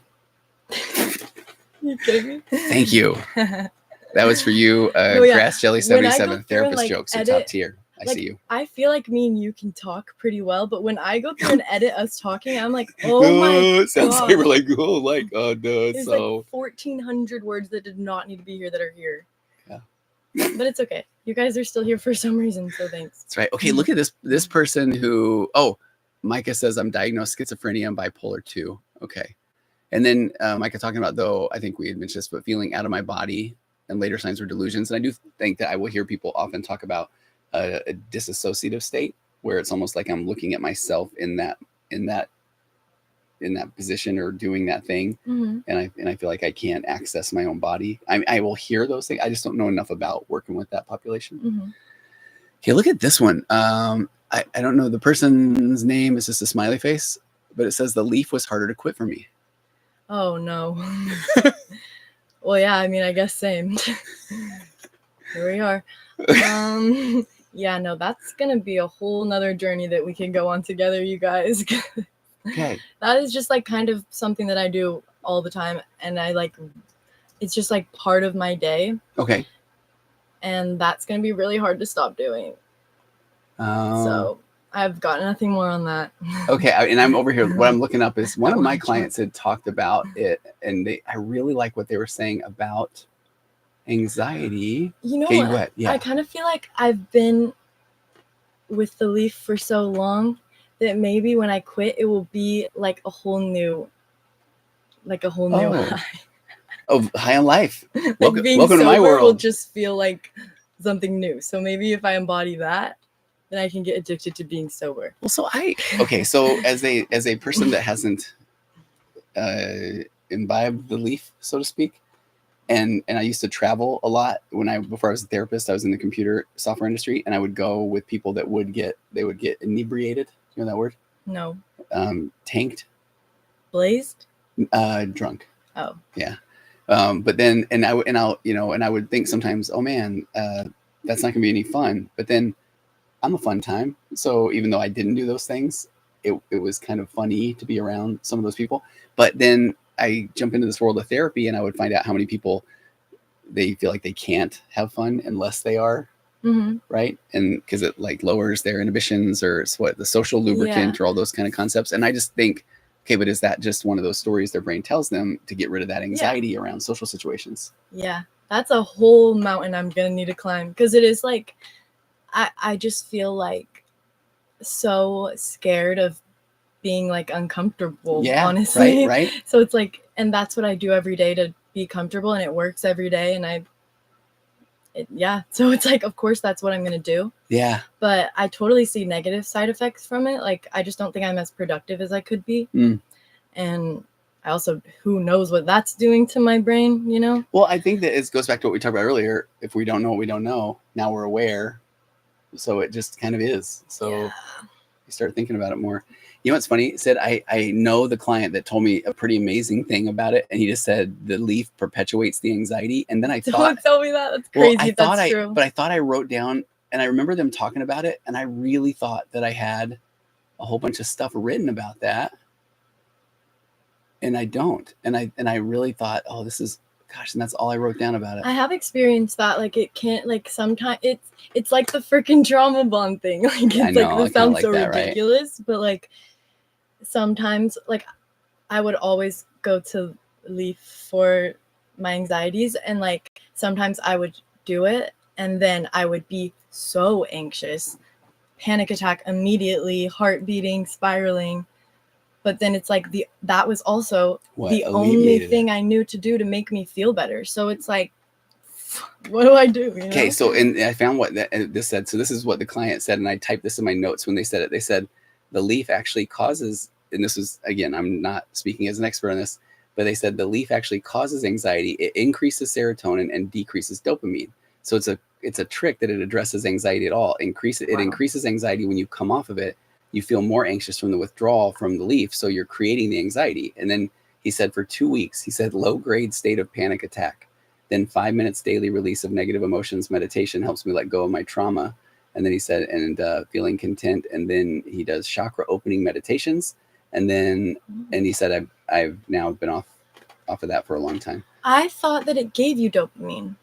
You kidding me? Thank you. That was for you, Grass Jelly 77 therapist jokes, so top tier. I see you. I feel like me and you can talk pretty well, but when I go through and edit us talking, I'm like, oh my it sounds God. like we're like, There's so like 1,400 words that did not need to be here that are here. Yeah. But it's okay. You guys are still here for some reason, so thanks. That's right. Okay, look at this person who, Micah says, I'm diagnosed schizophrenia and bipolar 2. Okay. And then Micah talking about, though, I think we had mentioned this, but feeling out of my body and later signs were delusions. And I do think that I will hear people often talk about a disassociative state, where it's almost like I'm looking at myself in that position or doing that thing. Mm-hmm. And I feel like I can't access my own body. I will hear those things. I just don't know enough about working with that population. Mm-hmm. Okay, look at this one. I don't know the person's name. It's just a smiley face, but it says the leaf was harder to quit for me. Oh no. Well, yeah, I mean, I guess same. Here we are. Yeah, no, that's gonna be a whole nother journey that we can go on together, you guys. Okay. That is just like kind of something that I do all the time, and it's just like part of my day. Okay. And that's gonna be really hard to stop doing. So I've got nothing more on that. Okay, and I'm over here. What I'm looking up is one of my clients had talked about it, and I really like what they were saying about anxiety. You know what? Yeah. I kind of feel like I've been with the leaf for so long that maybe when I quit, it will be like a whole new high. Oh, high on life. Welcome to my world. Will just feel like something new. So maybe if I embody that, then I can get addicted to being sober. Well, so as a person that hasn't imbibed the leaf, so to speak, and I used to travel a lot before I was a therapist. I was in the computer software industry, and I would go with people that would get inebriated. You know that word? No. Tanked. Blazed. Drunk. Oh. Yeah. But then, I would think sometimes, oh man, that's not gonna be any fun. But then, I'm a fun time. So even though I didn't do those things, it was kind of funny to be around some of those people. But then I jump into this world of therapy, and I would find out how many people they feel like they can't have fun unless they are. Mm-hmm. Right. And because it like lowers their inhibitions, or it's the social lubricant, or all those kind of concepts. And I just think, okay, but is that just one of those stories their brain tells them to get rid of that anxiety around social situations? Yeah, that's a whole mountain I'm going to need to climb, because it is like, I just feel like so scared of being like uncomfortable, honestly. Right. So it's like, and that's what I do every day to be comfortable, and it works every day. And so it's like, of course, that's what I'm going to do. Yeah. But I totally see negative side effects from it. Like, I just don't think I'm as productive as I could be. And I also, who knows what that's doing to my brain, you know? Well, I think that it goes back to what we talked about earlier. If we don't know what we don't know, now we're aware. So it just kind of is. So you start thinking about it more. You know what's funny? It said, I know the client that told me a pretty amazing thing about it. And he just said the leaf perpetuates the anxiety. And then I thought, don't tell me that. That's crazy. That's true. But I thought I wrote down, and I remember them talking about it. And I really thought that I had a whole bunch of stuff written about that. And I don't. And I really thought, oh, this is, gosh, and that's all I wrote down about it. I have experienced that. Like, it can't, like, sometimes it's like the freaking trauma bond thing. Like, it's like, this sounds so ridiculous, right? But like, sometimes, like, I would always go to leaf for my anxieties, and like, sometimes I would do it, and then I would be so anxious, panic attack immediately, heart beating, spiraling. But then it's like that was also the only thing I knew to do to make me feel better. So it's like, what do I do? Okay, so and I found what this said. So this is what the client said, and I typed this in my notes when they said it. They said the leaf actually causes, and this was, again, I'm not speaking as an expert on this, but they said the leaf actually causes anxiety. It increases serotonin and decreases dopamine. So it's a trick that it addresses anxiety at all. It increases anxiety when you come off of it. You feel more anxious from the withdrawal from the leaf, so you're creating the anxiety. And then he said for 2 weeks, he said low-grade state of panic attack. Then 5 minutes daily release of negative emotions. Meditation helps me let go of my trauma. And then he said, and feeling content. And then he does chakra opening meditations. And then, and he said, I've now been off of that for a long time. I thought that it gave you dopamine.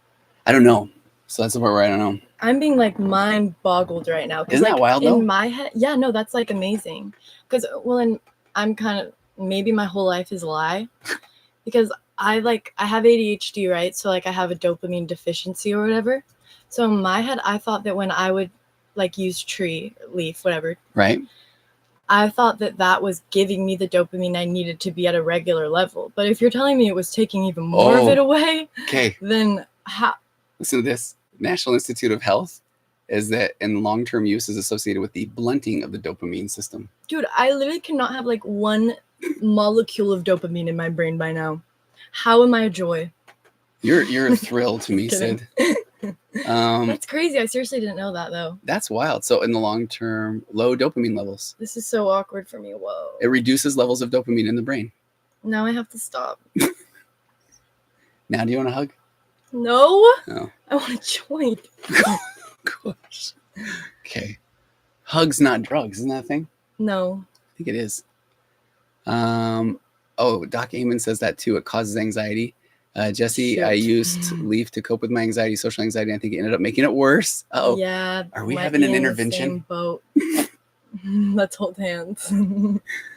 I don't know. So that's the part where I don't know. I'm being like mind boggled right now. Isn't that wild though? In my head, yeah, no, that's like amazing. Because I'm kind of, maybe my whole life is a lie. Because I have ADHD, right? So like I have a dopamine deficiency or whatever. So in my head, I thought that when I would like use tree, leaf, whatever. Right. I thought that was giving me the dopamine I needed to be at a regular level. But if you're telling me it was taking even more of it away, okay, then how? Listen to this. National Institute of Health is that in long-term use is associated with the blunting of the dopamine system. Dude, I literally cannot have like one molecule of dopamine in my brain by now. How am I a joy? You're a thrill to me, Sid. That's crazy. I seriously didn't know that though. That's wild. So in the long term, low dopamine levels. This is so awkward for me. Whoa. It reduces levels of dopamine in the brain. Now I have to stop. Now do you want a hug? No. No. I want to join. Gosh. Okay. Hugs, not drugs. Isn't that a thing? No. I think it is. Oh, Doc Amon says that too. It causes anxiety. Jesse, I used leaf to cope with my anxiety, social anxiety. I think it ended up making it worse. Oh, yeah. Are we having an intervention? Same boat. Let's hold hands.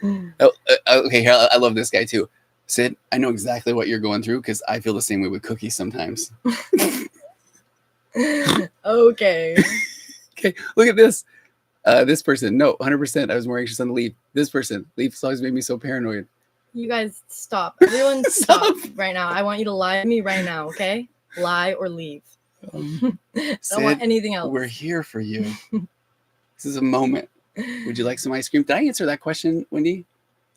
Okay. Here, I love this guy too. Sid, I know exactly what you're going through because I feel the same way with cookies sometimes. Okay. Okay. Look at this. This person, no, 100%. I was more anxious on the leaf. This person, leaf's always made me so paranoid. You guys stop. Everyone stop right now. I want you to lie to me right now, okay? Lie or leave. I don't want anything else. We're here for you. This is a moment. Would you like some ice cream? Did I answer that question, Wendy?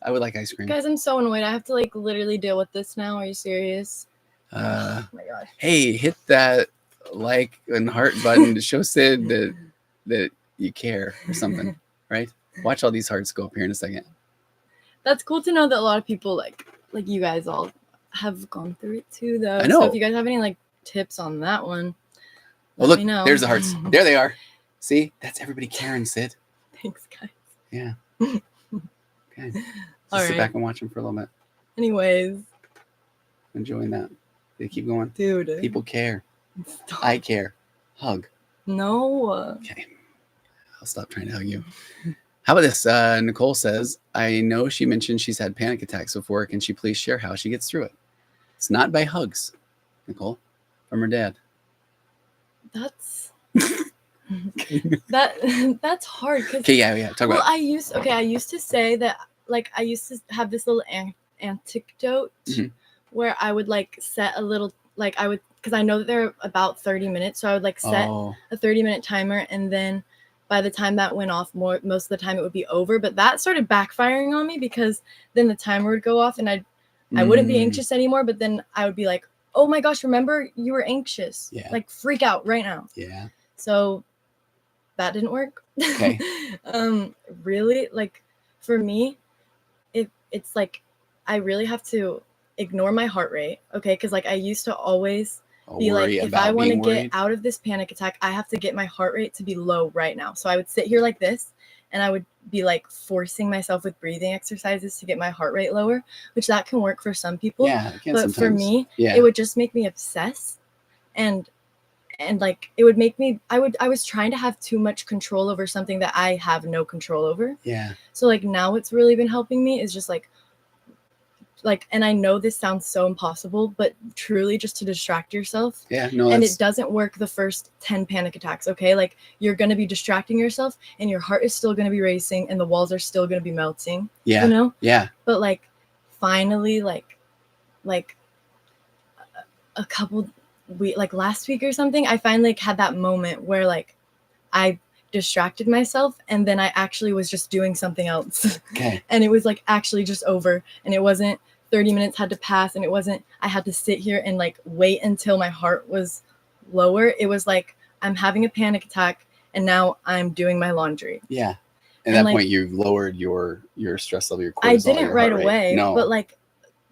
I would like ice cream. Guys, I'm so annoyed. I have to like literally deal with this now. Are you serious? Oh my gosh. Hey, hit that like and heart button to show Sid that you care or something, right? Watch all these hearts go up here in a second. That's cool to know that a lot of people like you guys all have gone through it too, though. I know. So if you guys have any like tips on that one, well, look, there's the hearts. There they are. See, that's everybody caring, Sid. Thanks, guys. Yeah. Okay. Just sit back and watch them for a little bit. Anyways. Enjoying that. They keep going. Dude. People care. Stop. I care. Hug. No. Okay. I'll stop trying to hug you. How about this? Nicole says, I know she mentioned she's had panic attacks before. Can she please share how she gets through it? It's not by hugs, Nicole, from her dad. That's that's hard. Okay, yeah. Talk about it. I used to say that, like, I used to have this little anecdote where I would like set a little, like, because I know that they're about 30 minutes, so I would like set a 30-minute timer, and then by the time that went off, most of the time it would be over. But that started backfiring on me because then the timer would go off and I wouldn't be anxious anymore. But then I would be like, oh my gosh, remember you were anxious. Yeah. Like freak out right now. Yeah. So that didn't work. Okay. Really, like for me, it's like I really have to ignore my heart rate. Okay. Because like I used to always be like, if I want to get out of this panic attack, I have to get my heart rate to be low right now. So I would sit here like this and I would be like forcing myself with breathing exercises to get my heart rate lower, which that can work for some people. Yeah, it can but sometimes. For me, it would just make me obsess and like it would make me, I was trying to have too much control over something that I have no control over. Yeah. So like now what's really been helping me is just like like, and I know this sounds so impossible, but truly just to distract yourself. Yeah, no, and it doesn't work the first 10 panic attacks. Okay. Like, you're going to be distracting yourself and your heart is still going to be racing and the walls are still going to be melting. Yeah. You know? Yeah. But like, finally, like a couple like last week or something, I finally like had that moment where like I distracted myself and then I actually was just doing something else. Okay. And it was like actually just over, and it wasn't 30 minutes had to pass, and it wasn't I had to sit here and like wait until my heart was lower. It was like, I'm having a panic attack and now I'm doing my laundry. Yeah. At that point, you've lowered your stress level, your cortisol. I didn't right away, no.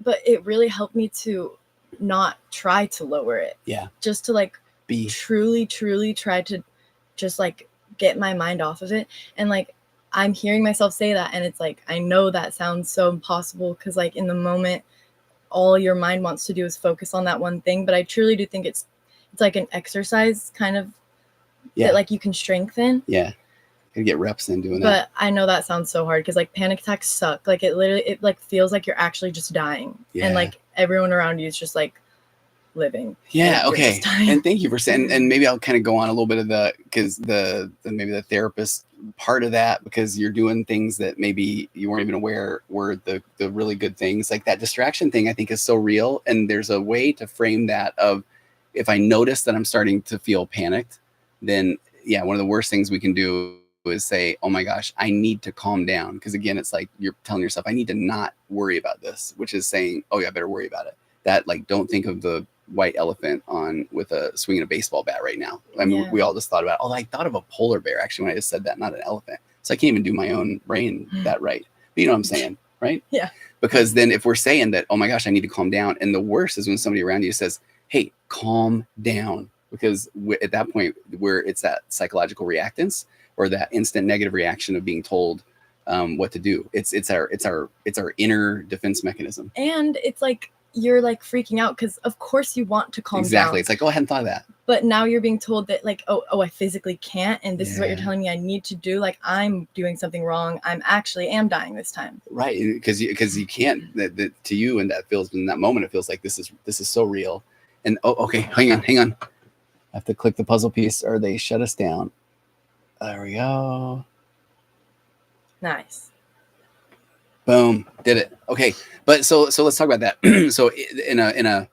but it really helped me to not try to lower it. Yeah. Just to like truly try to just like get my mind off of it. And like, I'm hearing myself say that, and it's like, I know that sounds so impossible because like in the moment, all your mind wants to do is focus on that one thing. But I truly do think it's like an exercise kind of that like you can strengthen. Yeah. You get reps in doing that. But I know that sounds so hard because like panic attacks suck. Like it like feels like you're actually just dying. Yeah. And like everyone around you is just like living. Yeah. Like, okay. And thank you for saying, and maybe I'll kind of go on a little bit of because maybe the therapist part of that, because you're doing things that maybe you weren't even aware were the really good things. Like that distraction thing, I think is so real. And there's a way to frame that of, if I notice that I'm starting to feel panicked, then one of the worst things we can do is say, oh my gosh, I need to calm down. Because again, it's like you're telling yourself, I need to not worry about this, which is saying, oh yeah, I better worry about it. That like, don't think of the white elephant with a swinging a baseball bat right now. I mean, we all just thought about, I thought of a polar bear actually when I just said that, not an elephant. So I can't even do my own brain that right. But you know what I'm saying, right? Yeah. Because then if we're saying that, oh my gosh, I need to calm down. And the worst is when somebody around you says, hey, calm down. Because at that point where it's that psychological reactance or that instant negative reaction of being told what to do. It's our inner defense mechanism. And it's like, you're like freaking out because of course you want to calm down. Exactly. It's like, oh, I hadn't thought of that. But now you're being told that like, oh, I physically can't. And this is what you're telling me I need to do. Like, I'm doing something wrong. I'm actually am dying this time. Right. Because you can't, to you, and that feels in that moment, it feels like this is so real. And okay, hang on. I have to click the puzzle piece or they shut us down. There we go. Nice. Boom, did it. Okay, but so let's talk about that. So in a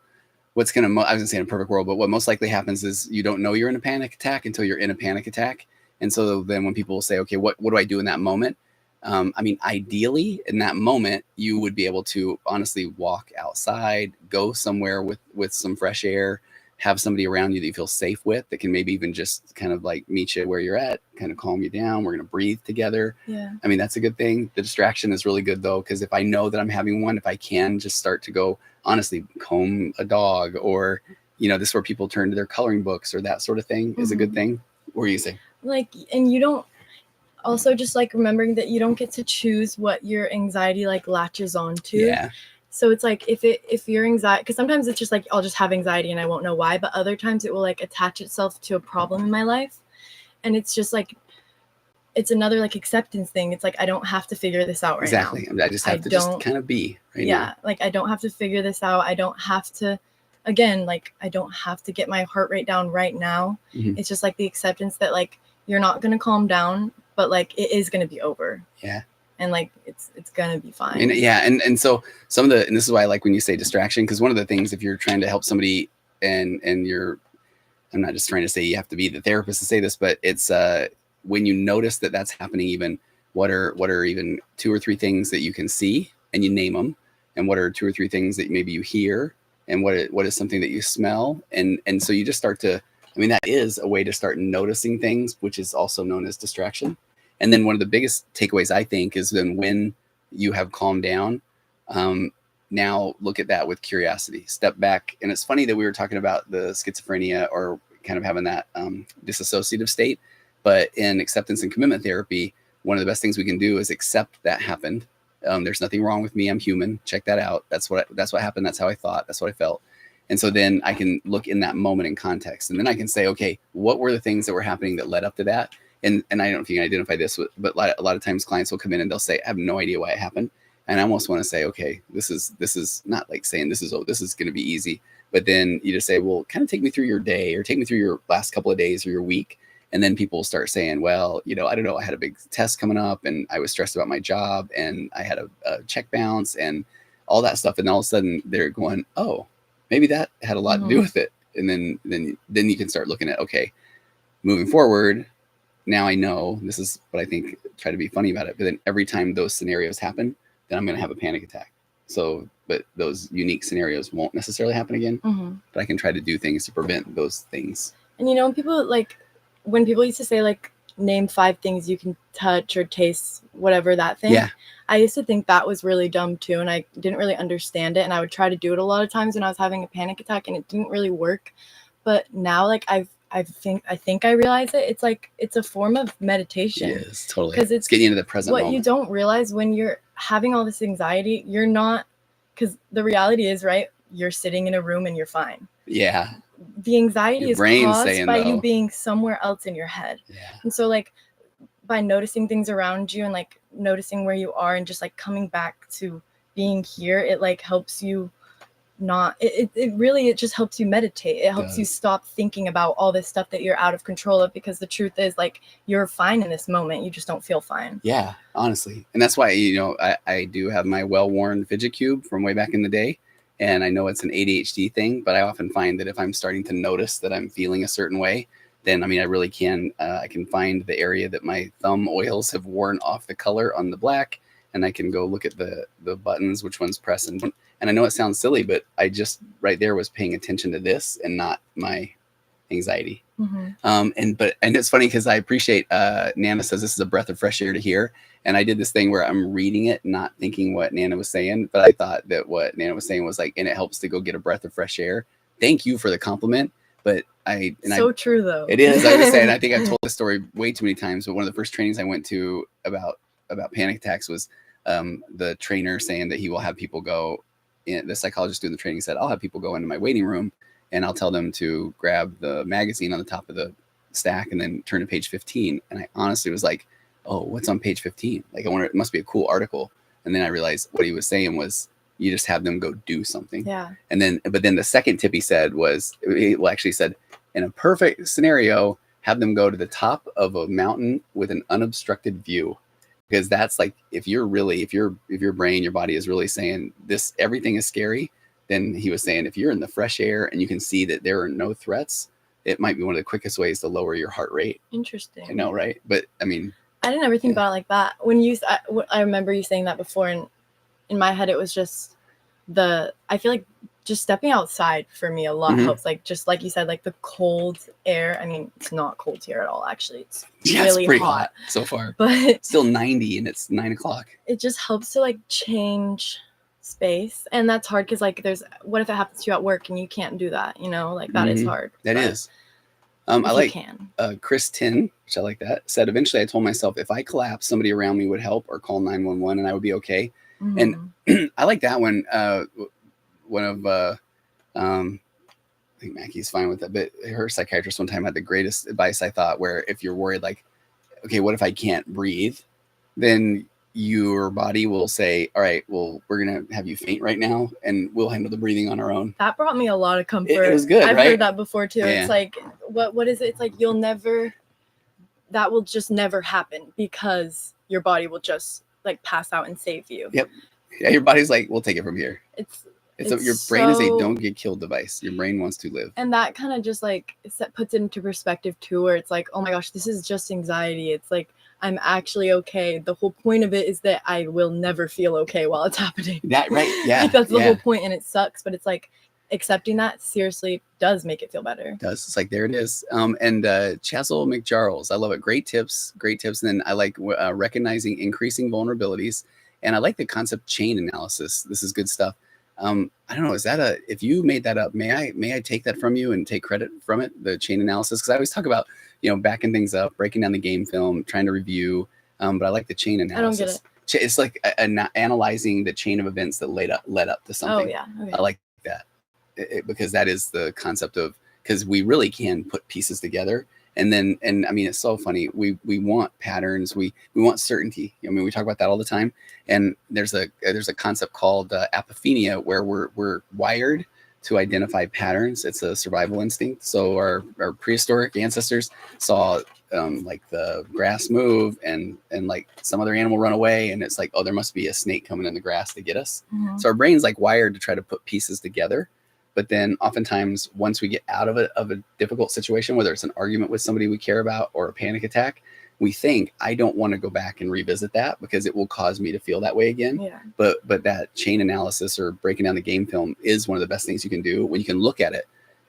what's gonna I was gonna say in a perfect world, but what most likely happens is you don't know you're in a panic attack until you're in a panic attack. And so then when people say, okay, what do I do in that moment? I mean, ideally in that moment, you would be able to honestly walk outside, go somewhere with some fresh air, have somebody around you that you feel safe with, that can maybe even just kind of like meet you where you're at, kind of calm you down. We're going to breathe together. Yeah. I mean, that's a good thing. The distraction is really good though, because if I know that I'm having one, if I can just start to go, honestly, comb a dog, or, this is where people turn to their coloring books or that sort of thing is a good thing. What do you say? Like, and you don't, also just like remembering that you don't get to choose what your anxiety like latches onto. Yeah. So it's like if your anxiety, because sometimes it's just like I'll just have anxiety and I won't know why, but other times it will like attach itself to a problem in my life, and it's just like it's another like acceptance thing. It's like I don't have to figure this out right now. Exactly. I just have to just kind of be right now. Like I don't have to figure this out. I don't have to, again, like I don't have to get my heart rate down right now. Mm-hmm. It's just like the acceptance that like you're not gonna calm down, but like it is gonna be over. Yeah. And like it's gonna be fine. And and so and this is why I like when you say distraction, because one of the things, if you're trying to help somebody and you're, I'm not just trying to say you have to be the therapist to say this, but it's when you notice that that's happening, even what are even 2 or 3 things that you can see and you name them, and what are 2 or 3 things that maybe you hear, and what is something that you smell, and so you just start to, I mean, that is a way to start noticing things, which is also known as distraction. And then one of the biggest takeaways, I think, is then when you have calmed down, now look at that with curiosity. Step back. And it's funny that we were talking about the schizophrenia or kind of having that disassociative state. But in acceptance and commitment therapy, one of the best things we can do is accept that happened. There's nothing wrong with me. I'm human. Check that out. That's what happened. That's how I thought. That's what I felt. And so then I can look in that moment in context. And then I can say, okay, what were the things that were happening that led up to that? And I don't know if you can identify this, but a lot of times clients will come in and they'll say, I have no idea why it happened. And I almost want to say, okay, this is not like saying this is going to be easy, but then you just say, well, kind of take me through your day, or take me through your last couple of days or your week. And then people start saying, well, I don't know, I had a big test coming up and I was stressed about my job and I had a check bounce and all that stuff. And all of a sudden they're going, oh, maybe that had a lot to do with it. And then you can start looking at, okay, moving forward, now I know, this is what I think, try to be funny about it. But then every time those scenarios happen, then I'm going to have a panic attack. So, but those unique scenarios won't necessarily happen again, but I can try to do things to prevent those things. And when people used to say, like, name 5 things you can touch or taste, whatever that thing. Yeah. I used to think that was really dumb too. And I didn't really understand it. And I would try to do it a lot of times when I was having a panic attack and it didn't really work. But now, like, I think I realize it. It's like, it's a form of meditation. Yes, totally. Because it's getting into the present moment. What you don't realize when you're having all this anxiety, you're not, because the reality is, right, you're sitting in a room and you're fine. Yeah. The anxiety is caused by you being somewhere else in your head. Yeah. And so, like, by noticing things around you and, like, noticing where you are and just, like, coming back to being here, it, like, helps you not, it really just helps you meditate. It helps you stop thinking about all this stuff that you're out of control of, because the truth is, like, you're fine in this moment. You just don't feel fine. Yeah, honestly. And that's why, I do have my well-worn fidget cube from way back in the day. And I know it's an ADHD thing, but I often find that if I'm starting to notice that I'm feeling a certain way, then, I really can, I can find the area that my thumb oils have worn off the color on the black, and I can go look at the buttons, which one's press. And I know it sounds silly, but I just right there was paying attention to this and not my anxiety. And it's funny because I appreciate, Nana says this is a breath of fresh air to hear. And I did this thing where I'm reading it, not thinking what Nana was saying, but I thought that what Nana was saying was like, and it helps to go get a breath of fresh air. Thank you for the compliment. But true though. It is. I was saying, I think I've told this story way too many times, but one of the first trainings I went to about panic attacks was the trainer saying that he will have people go in. The psychologist doing the training said, I'll have people go into my waiting room and I'll tell them to grab the magazine on the top of the stack and then turn to page 15. And I honestly was like, oh, what's on page 15? Like, I wonder, it must be a cool article. And then I realized what he was saying was, you just have them go do something. Yeah. But then the second tip he said was, he said, in a perfect scenario, have them go to the top of a mountain with an unobstructed view. Because that's like, if your brain, your body is really saying this, everything is scary, then he was saying, if you're in the fresh air and you can see that there are no threats, it might be one of the quickest ways to lower your heart rate. Interesting. I know, right? But I didn't ever think about it like that. When I remember you saying that before, and in my head, it was just I feel like just stepping outside for me a lot helps. Like, just like you said, like the cold air. It's not cold here at all, actually. It's really it's pretty hot so far. But it's still 90 and it's 9 o'clock. It just helps to, like, change space. And that's hard because, like, what if it happens to you at work and you can't do that? Like, that is hard. That is. I like Chris Tin, which I like that, said, eventually I told myself if I collapse, somebody around me would help or call 911 and I would be okay. And I like that one. One of, I think Mackie's fine with it, but her psychiatrist one time had the greatest advice, I thought, where if you're worried, like, okay, what if I can't breathe? Then your body will say, all right, well, we're going to have you faint right now and we'll handle the breathing on our own. That brought me a lot of comfort. It was good, I've right? heard that before too. Yeah. It's like, what is it? It's like, that will just never happen because your body will just, like, pass out and save you. Yep. Yeah, your body's like, we'll take it from here. Your brain is a don't get killed device. Your brain wants to live. And that kind of just, like, puts it into perspective too, where it's like, oh my gosh, this is just anxiety. It's like, I'm actually okay. The whole point of it is that I will never feel okay while it's happening. That, right. Yeah. Like, that's the whole point, and it sucks, but it's like, accepting that seriously does make it feel better. It does. It's like, there it is. And Chazzle McJarles, I love it. Great tips. And then I like recognizing increasing vulnerabilities. And I like the concept chain analysis. This is good stuff. I don't know. Is that if you made that up, may I take that from you and take credit from it? The chain analysis. Cause I always talk about, backing things up, breaking down the game film, trying to review. But I like the chain analysis. I don't get it. It's like analyzing the chain of events that led up to something. Oh yeah. Okay. I like that because that is the concept of, because we really can put pieces together. And then, and I mean, it's so funny. We want patterns. We want certainty. I mean, we talk about that all the time. And there's a concept called apophenia, where we're wired to identify patterns. It's a survival instinct. So our prehistoric ancestors saw like the grass move and like some other animal run away, and it's like, oh, there must be a snake coming in the grass to get us. So our brain's like wired to try to put pieces together. But then oftentimes once we get out of a difficult situation, whether it's an argument with somebody we care about or a panic attack, we think, I don't want to go back and revisit that because it will cause me to feel that way again. Yeah. But that chain analysis or breaking down the game film is one of the best things you can do when you can look at it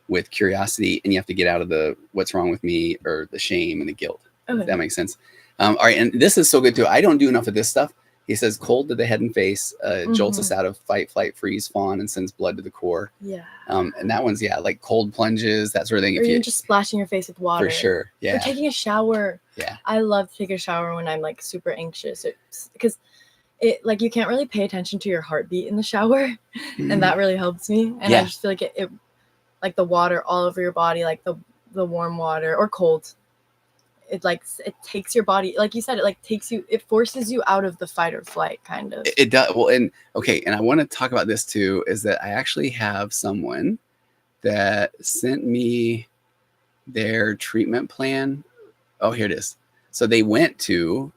with curiosity, and you have to get out of the what's wrong with me or the shame and the guilt. Okay. If that makes sense. All right. And this is so good too. I don't do enough of this stuff. He says cold to the head and face, jolts us out of fight, flight, freeze, fawn, and sends blood to the core. Yeah. And that one's, like cold plunges, that sort of thing. Or you're just splashing your face with water. For sure. Yeah. Or taking a shower. Yeah. I love to take a shower when I'm like super anxious. Because it like you can't really pay attention to your heartbeat in the shower. And that really helps me. And I just feel like it like the water all over your body, like the warm water or cold. It takes your body, like you said, it forces you out of the fight or flight kind of. It does. Well, and I want to talk about this too, is that I actually have someone that sent me their treatment plan. Oh, here it is. So they went to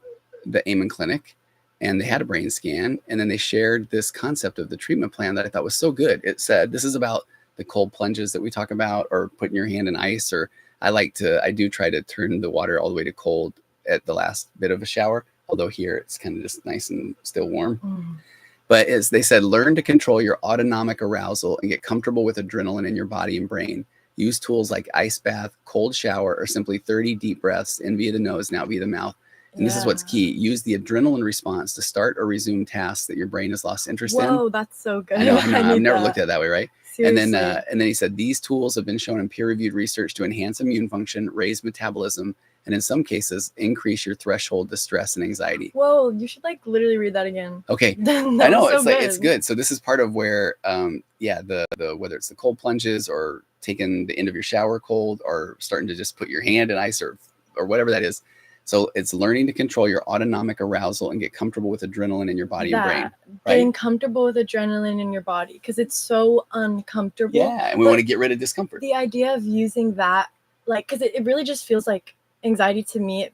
the Amen Clinic and they had a brain scan, and then they shared this concept of the treatment plan that I thought was so good. It said, this is about the cold plunges that we talk about, or putting your hand in ice, or I do try to turn the water all the way to cold at the last bit of a shower. Although here it's kind of just nice and still warm. But as they said, learn to control your autonomic arousal and get comfortable with adrenaline in your body and brain. Use tools like ice bath, cold shower, or simply 30 deep breaths in via the nose and out via the mouth. And this is what's key. Use the adrenaline response to start or resume tasks that your brain has lost interest in. Whoa, that's so good. I know. I've never looked at it that way, right? Seriously. And then he said, these tools have been shown in peer-reviewed research to enhance immune function, raise metabolism, and in some cases, increase your threshold to stress and anxiety. Whoa, you should like literally read that again. Okay. I know, it's good. So this is part of where, the whether it's the cold plunges or taking the end of your shower cold or starting to just put your hand in ice or whatever that is. So it's learning to control your autonomic arousal and get comfortable with adrenaline in your body and brain. Right? Getting comfortable with adrenaline in your body, because it's so uncomfortable. Yeah, and we want to get rid of discomfort. The idea of using that, like, because it really just feels like anxiety to me. It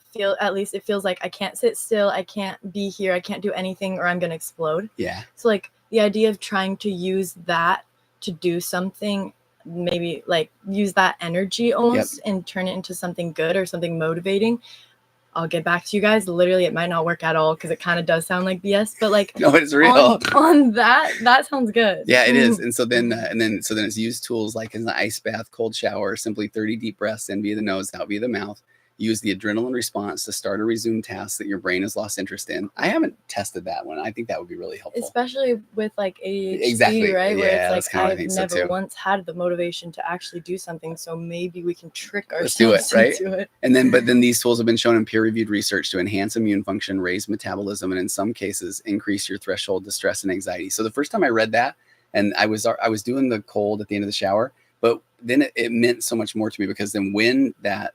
feels like I can't sit still, I can't be here, I can't do anything, or I'm gonna explode. Yeah. So like the idea of trying to use that to do something, maybe like use that energy almost and turn it into something good or something motivating. I'll get back to you guys. Literally, it might not work at all because it kind of does sound like BS, but like no, it's real. On that sounds good. Yeah, it is. And so then it's use tools like an ice bath, cold shower, simply 30 deep breaths in via the nose, out via the mouth. Use the adrenaline response to start or resume tasks that your brain has lost interest in. I haven't tested that one. I think that would be really helpful. Especially with like ADHD, right? Yeah, where it's like I've never once had the motivation to actually do something. So maybe we can trick ourselves into it. And then, but then these tools have been shown in peer-reviewed research to enhance immune function, raise metabolism, and in some cases, increase your threshold to stress and anxiety. So the first time I read that, and I was doing the cold at the end of the shower, but then it meant so much more to me, because then when that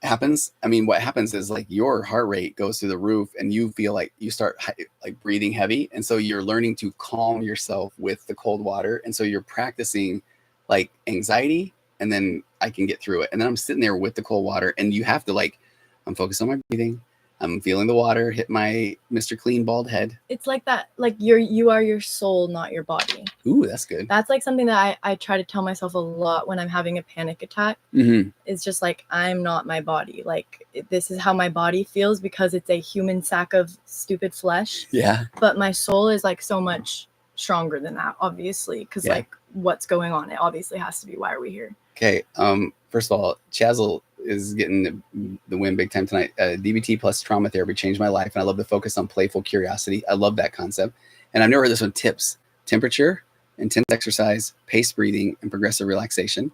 happens, I mean, what happens is like your heart rate goes through the roof and you feel like you start like breathing heavy. And so you're learning to calm yourself with the cold water. And so you're practicing like anxiety, and then I can get through it. And then I'm sitting there with the cold water, and you have to like, I'm focused on my breathing. I'm feeling the water hit my Mr. Clean bald head. It's like that, like you are your soul, not your body. Ooh, that's good. That's like something that I try to tell myself a lot when I'm having a panic attack. It's just like, I'm not my body. Like, this is how my body feels because it's a human sack of stupid flesh. Yeah. But my soul is like so much stronger than that, obviously, because like what's going on, it obviously has to be why are we here. Okay. First of all, Chazel is getting the win big time tonight. DBT plus trauma therapy changed my life, and I love the focus on playful curiosity. I love that concept. And I've never heard this one. Tips: temperature, intense exercise, paced breathing, and progressive relaxation.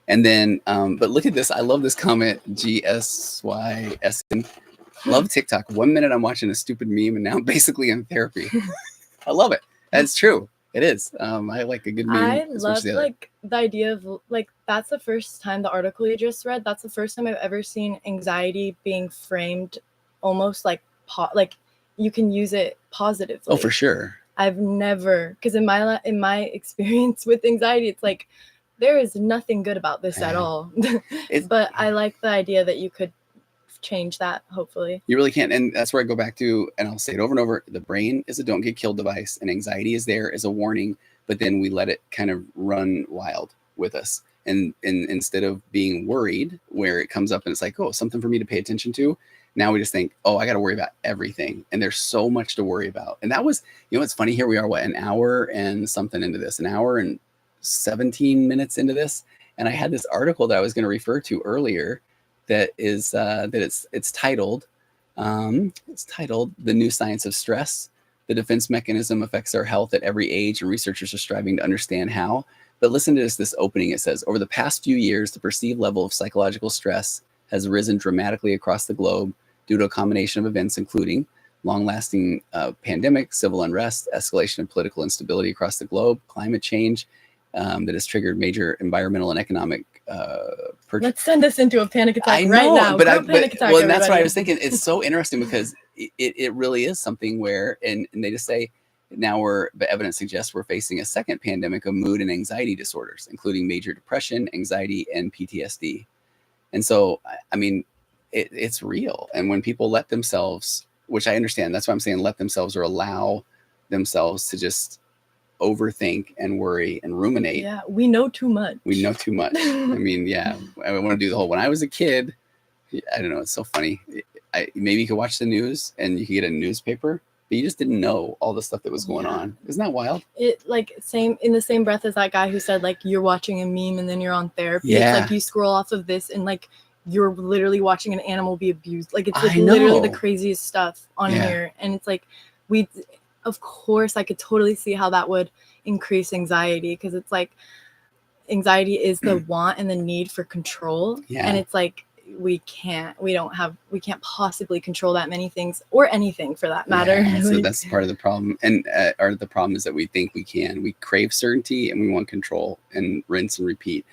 And then, but look at this. I love this comment, GSYSN. Love TikTok. 1 minute I'm watching a stupid meme, and now I'm basically in therapy. I love it. That's true. It is. I like a good meme. I love like the idea of like, that's the first time, the article you just read, that's the first time I've ever seen anxiety being framed almost like you can use it positively. Oh, for sure. I've never, because in my experience with anxiety, it's like there is nothing good about this at all. But I like the idea that you could change that, hopefully. You really can. And that's where I go back to, and I'll say it over and over, the brain is a don't get killed device, and anxiety is there as a warning, but then we let it kind of run wild with us. And instead of being worried, where it comes up and it's like, oh, something for me to pay attention to, now we just think, oh, I got to worry about everything. And there's so much to worry about. And that was, you know, it's funny, here we are, what, an hour and something into this, an hour and 17 minutes into this. And I had this article that I was going to refer to earlier that is it's titled The New Science of Stress. The defense mechanism affects our health at every age, and researchers are striving to understand how. But listen to this opening. It says, over the past few years, the perceived level of psychological stress has risen dramatically across the globe due to a combination of events, including long-lasting pandemic, civil unrest, escalation of political instability across the globe, climate change that has triggered major environmental and economic let's send us into a panic attack right now. But that's why I was thinking it's so interesting, because it really is something where, and they just say now the evidence suggests we're facing a second pandemic of mood and anxiety disorders, including major depression, anxiety, and PTSD. And so, I mean, it's real. And when people let themselves, which I understand, that's why I'm saying let themselves, or allow themselves to just overthink and worry and ruminate. Yeah, we know too much. I mean, yeah, I want to do the whole, when I was a kid, I don't know, it's so funny. Maybe you could watch the news and you could get a newspaper, but you just didn't know all the stuff that was going on. Isn't that wild? It like in the same breath as that guy who said like you're watching a meme and then you're on therapy. Yeah. It's like you scroll off of this and like you're literally watching an animal be abused. Like it's like literally the craziest stuff on here. And it's like of course I could totally see how that would increase anxiety, because it's like anxiety is the want and the need for control. And it's like we can't possibly control that many things, or anything for that matter. So that's part of the problem. And the problem is that we think we crave certainty and we want control, and rinse and repeat.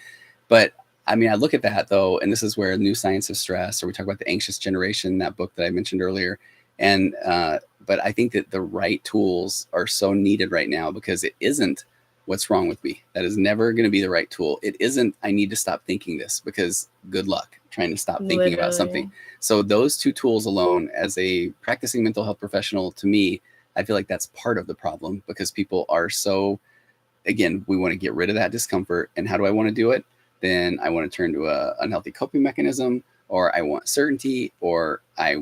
But I mean, I look at that though, and this is where New Science of Stress, or we talk about the anxious generation, that book that I mentioned earlier. And but I think that the right tools are so needed right now, because it isn't what's wrong with me. That is never going to be the right tool. It isn't I need to stop thinking this, because good luck trying to stop thinking about something. So those two tools alone, as a practicing mental health professional, to me, I feel like that's part of the problem, because people are so, again, we want to get rid of that discomfort. And how do I want to do it? Then I want to turn to a unhealthy coping mechanism, or I want certainty, or I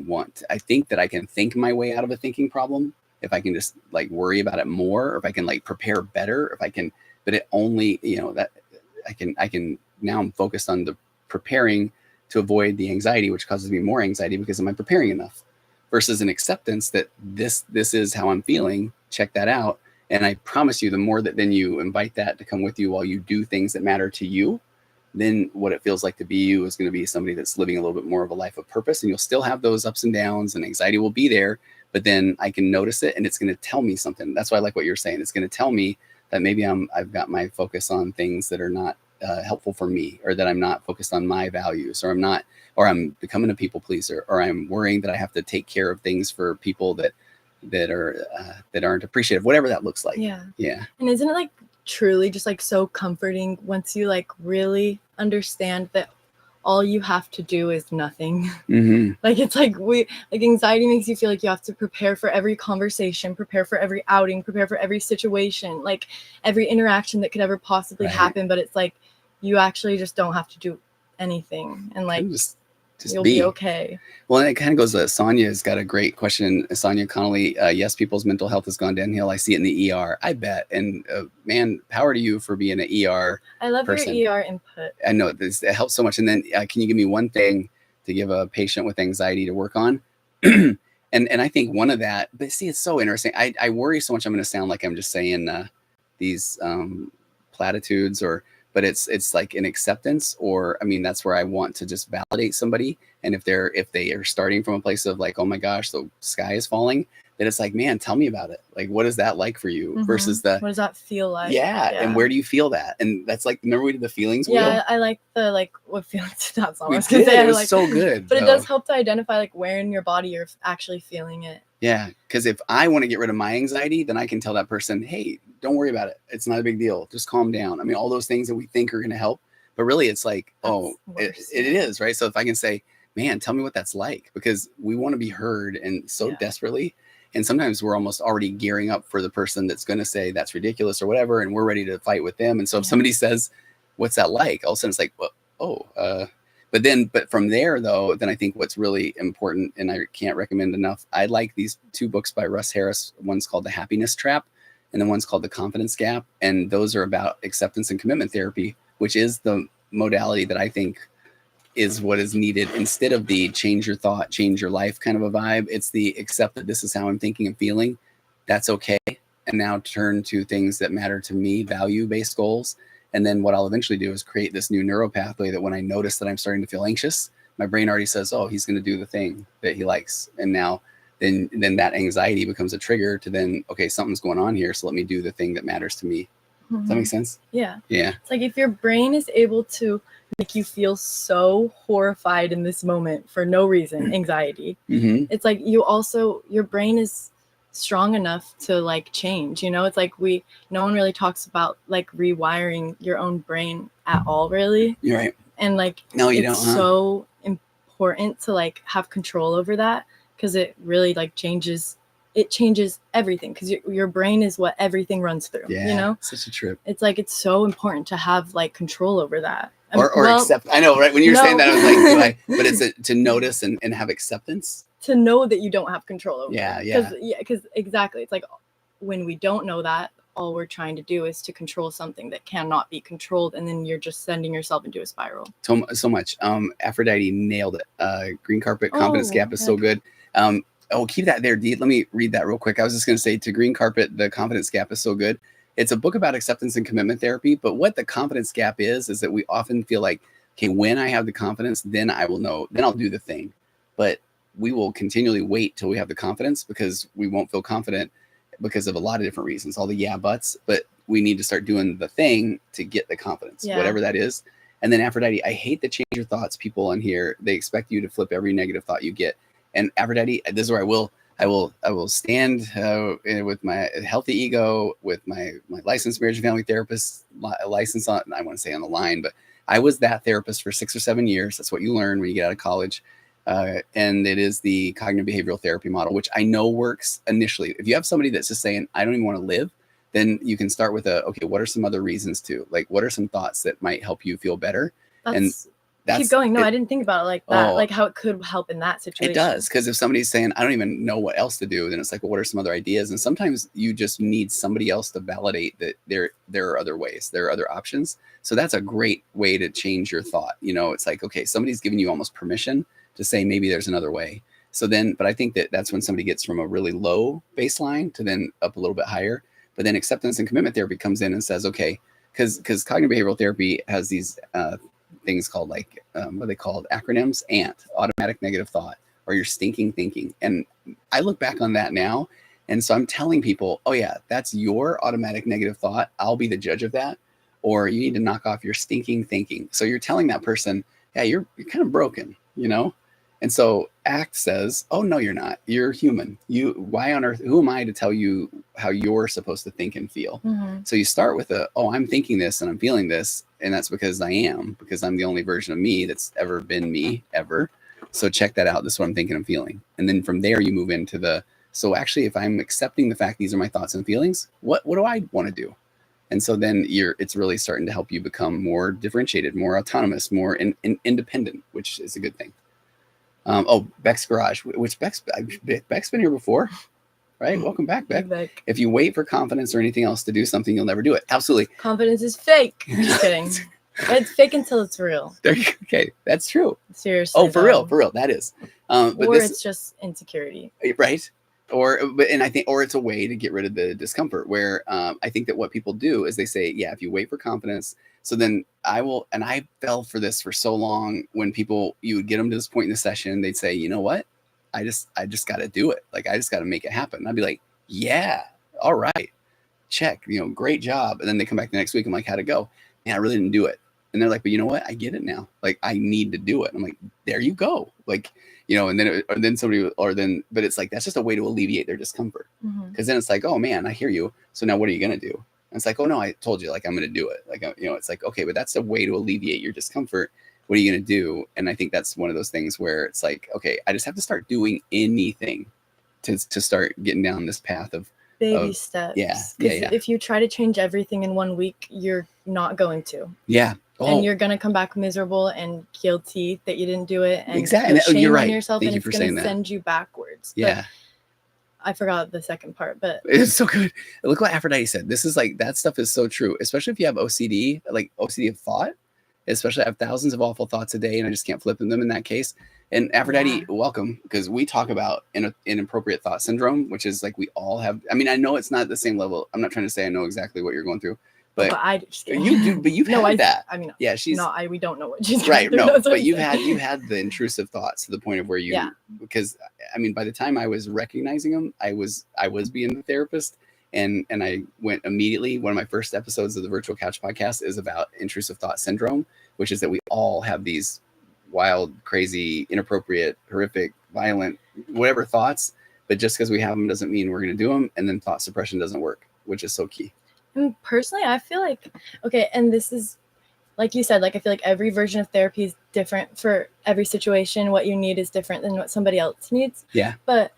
think that I can think my way out of a thinking problem if I can just like worry about it more, or if I can like prepare better, if I can, but it only, that I can now I'm focused on the preparing to avoid the anxiety, which causes me more anxiety, because am I preparing enough, versus an acceptance that this is how I'm feeling. Check that out. And I promise you, the more that then you invite that to come with you while you do things that matter to you, then what it feels like to be you is going to be somebody that's living a little bit more of a life of purpose. And you'll still have those ups and downs, and anxiety will be there, but then I can notice it, and it's going to tell me something. That's why I like what you're saying. It's going to tell me that maybe I've got my focus on things that are not helpful for me, or that I'm not focused on my values, or I'm becoming a people pleaser, or I'm worrying that I have to take care of things for people that aren't appreciative, whatever that looks like. Yeah. And isn't it like truly just like so comforting once you like really understand that all you have to do is nothing? Like it's like anxiety makes you feel like you have to prepare for every conversation, prepare for every outing, prepare for every situation, like every interaction that could ever possibly happen. But it's like you actually just don't have to do anything, and like just you'll be okay. Well, and it kind of goes, Sonia's got a great question. Sonia Connolly, yes, people's mental health has gone downhill. I see it in the ER. I bet. And man, power to you for being an ER I love person. Your ER input. I know it helps so much. And then can you give me one thing to give a patient with anxiety to work on? and I think one of that, but see, it's so interesting. I worry so much I'm going to sound like I'm just saying these platitudes, but it's like an acceptance, or I mean, that's where I want to just validate somebody. And if they are starting from a place of like, oh my gosh, the sky is falling, that it's like, man, tell me about it. Like, what is that like for you versus what does that feel like? Yeah. And where do you feel that? And that's like, remember we did the feelings wheel? Yeah, I like the, like, what feelings, that's all I was gonna say. It was so good. But it does help to identify, like, where in your body you're actually feeling it. Yeah, because if I want to get rid of my anxiety, then I can tell that person, hey, don't worry about it. It's not a big deal. Just calm down. I mean, all those things that we think are going to help, but really it's like, it is, right? So if I can say, man, tell me what that's like, because we want to be heard and so desperately. And sometimes we're almost already gearing up for the person that's going to say that's ridiculous or whatever, and we're ready to fight with them. And so if somebody says, what's that like? All of a sudden it's like, well, but from there, though, then I think what's really important, and I can't recommend enough, I like these 2 books by Russ Harris. One's called The Happiness Trap, and then one's called The Confidence Gap. And those are about acceptance and commitment therapy, which is the modality that I think is what is needed instead of the change your thought, change your life kind of a vibe. It's the accept that this is how I'm thinking and feeling. That's okay. And now turn to things that matter to me, value-based goals. And then what I'll eventually do is create this new neural pathway that when I notice that I'm starting to feel anxious, my brain already says, oh, he's going to do the thing that he likes. And now then that anxiety becomes a trigger to then, okay, something's going on here. So let me do the thing that matters to me. Does that make sense? Yeah. Yeah. It's like if your brain is able to make you feel so horrified in this moment for no reason, anxiety, it's like your brain is strong enough to like change, it's like no one really talks about like rewiring your own brain at all, really. You're right. And like, no, you it's so important to like have control over that, because it really like changes everything, because your brain is what everything runs through. Such a trip. It's like, it's so important to have like control over that. Or accept. I know, right? When you were saying that, I was like, but it's to notice and have acceptance. To know that you don't have control over it. Because exactly. It's like when we don't know that, all we're trying to do is to control something that cannot be controlled. And then you're just sending yourself into a spiral. So much. Aphrodite nailed it. Green Carpet, Confidence Gap is so good. Keep that there, Dee. Let me read that real quick. I was just going to say, to Green Carpet, The Confidence Gap is so good. It's a book about acceptance and commitment therapy. But what the confidence gap is that we often feel like, okay, when I have the confidence, then I will know, then I'll do the thing. But we will continually wait till we have the confidence, because we won't feel confident because of a lot of different reasons, all the buts. But we need to start doing the thing to get the confidence, whatever that is. And then Aphrodite, I hate the change your thoughts people on here. They expect you to flip every negative thought you get. And Aphrodite, this is where I will stand with my healthy ego, with my licensed marriage and family therapist license on, I want to say on the line, but I was that therapist for 6 or 7 years. That's what you learn when you get out of college. And it is the cognitive behavioral therapy model, which I know works initially. If you have somebody that's just saying, I don't even want to live, then you can start with okay, what are some other reasons to, like, what are some thoughts that might help you feel better? Keep going. No, I didn't think about it like that. Like how it could help in that situation. It does, because if somebody's saying, I don't even know what else to do, then it's like, well, what are some other ideas? And sometimes you just need somebody else to validate that there are other ways, there are other options. So that's a great way to change your thought. It's like, okay, somebody's giving you almost permission to say maybe there's another way. So then, but I think that's when somebody gets from a really low baseline to then up a little bit higher. But then acceptance and commitment therapy comes in and says, okay, because cognitive behavioral therapy has these things called like what are they called, acronyms? ANT, automatic negative thought, or your stinking thinking. And I look back on that now, and so I'm telling people, oh yeah, that's your automatic negative thought. I'll be the judge of that. Or you need to knock off your stinking thinking. So you're telling that person, yeah, you're kind of broken, And so ACT says, oh no, you're not. You're human. Why on earth? Who am I to tell you how you're supposed to think and feel? So you start with I'm thinking this and I'm feeling this, and that's because I'm the only version of me that's ever been me ever. So check that out. This is what I'm thinking and feeling. And then from there you move into so actually, if I'm accepting the fact these are my thoughts and feelings, what do I want to do? And so then it's really starting to help you become more differentiated, more autonomous, more independent, which is a good thing. Beck's Garage, which Beck's been here before, right? Welcome back, Beck. If you wait for confidence or anything else to do something, you'll never do it. Absolutely. Confidence is fake. I'm just kidding. It's fake until it's real. Okay, that's true. Seriously. Oh, for real, that is. It's just insecurity, right? Or it's a way to get rid of the discomfort. Where I think that what people do is they say, yeah, if you wait for confidence. So then I fell for this for so long when you would get them to this point in the session, they'd say, you know what? I just got to do it. Like, I just got to make it happen. And I'd be like, yeah, all right, check, great job. And then they come back the next week. I'm like, how'd it go? Man, I really didn't do it. And they're like, but you know what? I get it now. Like, I need to do it. I'm like, there you go. Like, and then but it's like, that's just a way to alleviate their discomfort. Because then it's like, oh man, I hear you. So now what are you going to do? And it's like, oh no, I told you, like, I'm going to do it. Like, it's like, okay, but that's a way to alleviate your discomfort. What are you going to do? And I think that's one of those things where it's like, okay, I just have to start doing anything to start getting down this path of baby steps. Yeah. If you try to change everything in 1 week, you're not going to. Yeah. Oh. And you're going to come back miserable and guilty that you didn't do it. And exactly. Shame you're right. on yourself. Thank and it's going to send you backwards. Yeah. But I forgot the second part, but it's so good. Look what Aphrodite said. This is like, that stuff is so true, especially if you have OCD, like OCD of thought, especially I have thousands of awful thoughts a day and I just can't flip them in that case. And Aphrodite, welcome, because we talk about inappropriate thought syndrome, which is like we all have. I mean, I know it's not the same level. I'm not trying to say I know exactly what you're going through, but I just you do. But you've had that. I mean, yeah, she's not. We don't know what she's right. Through, No, but you've had the intrusive thoughts to the point of where you, because I mean, by the time I was recognizing them, I was being the therapist, and I went immediately. One of my first episodes of the Virtual Couch podcast is about intrusive thought syndrome, which is that we all have these wild, crazy, inappropriate, horrific, violent, whatever thoughts, but just because we have them doesn't mean we're going to do them. And then thought suppression doesn't work, which is so key. And personally, I feel like, okay, and this is, like you said, like I feel like every version of therapy is different for every situation. What you need is different than what somebody else needs. Yeah. But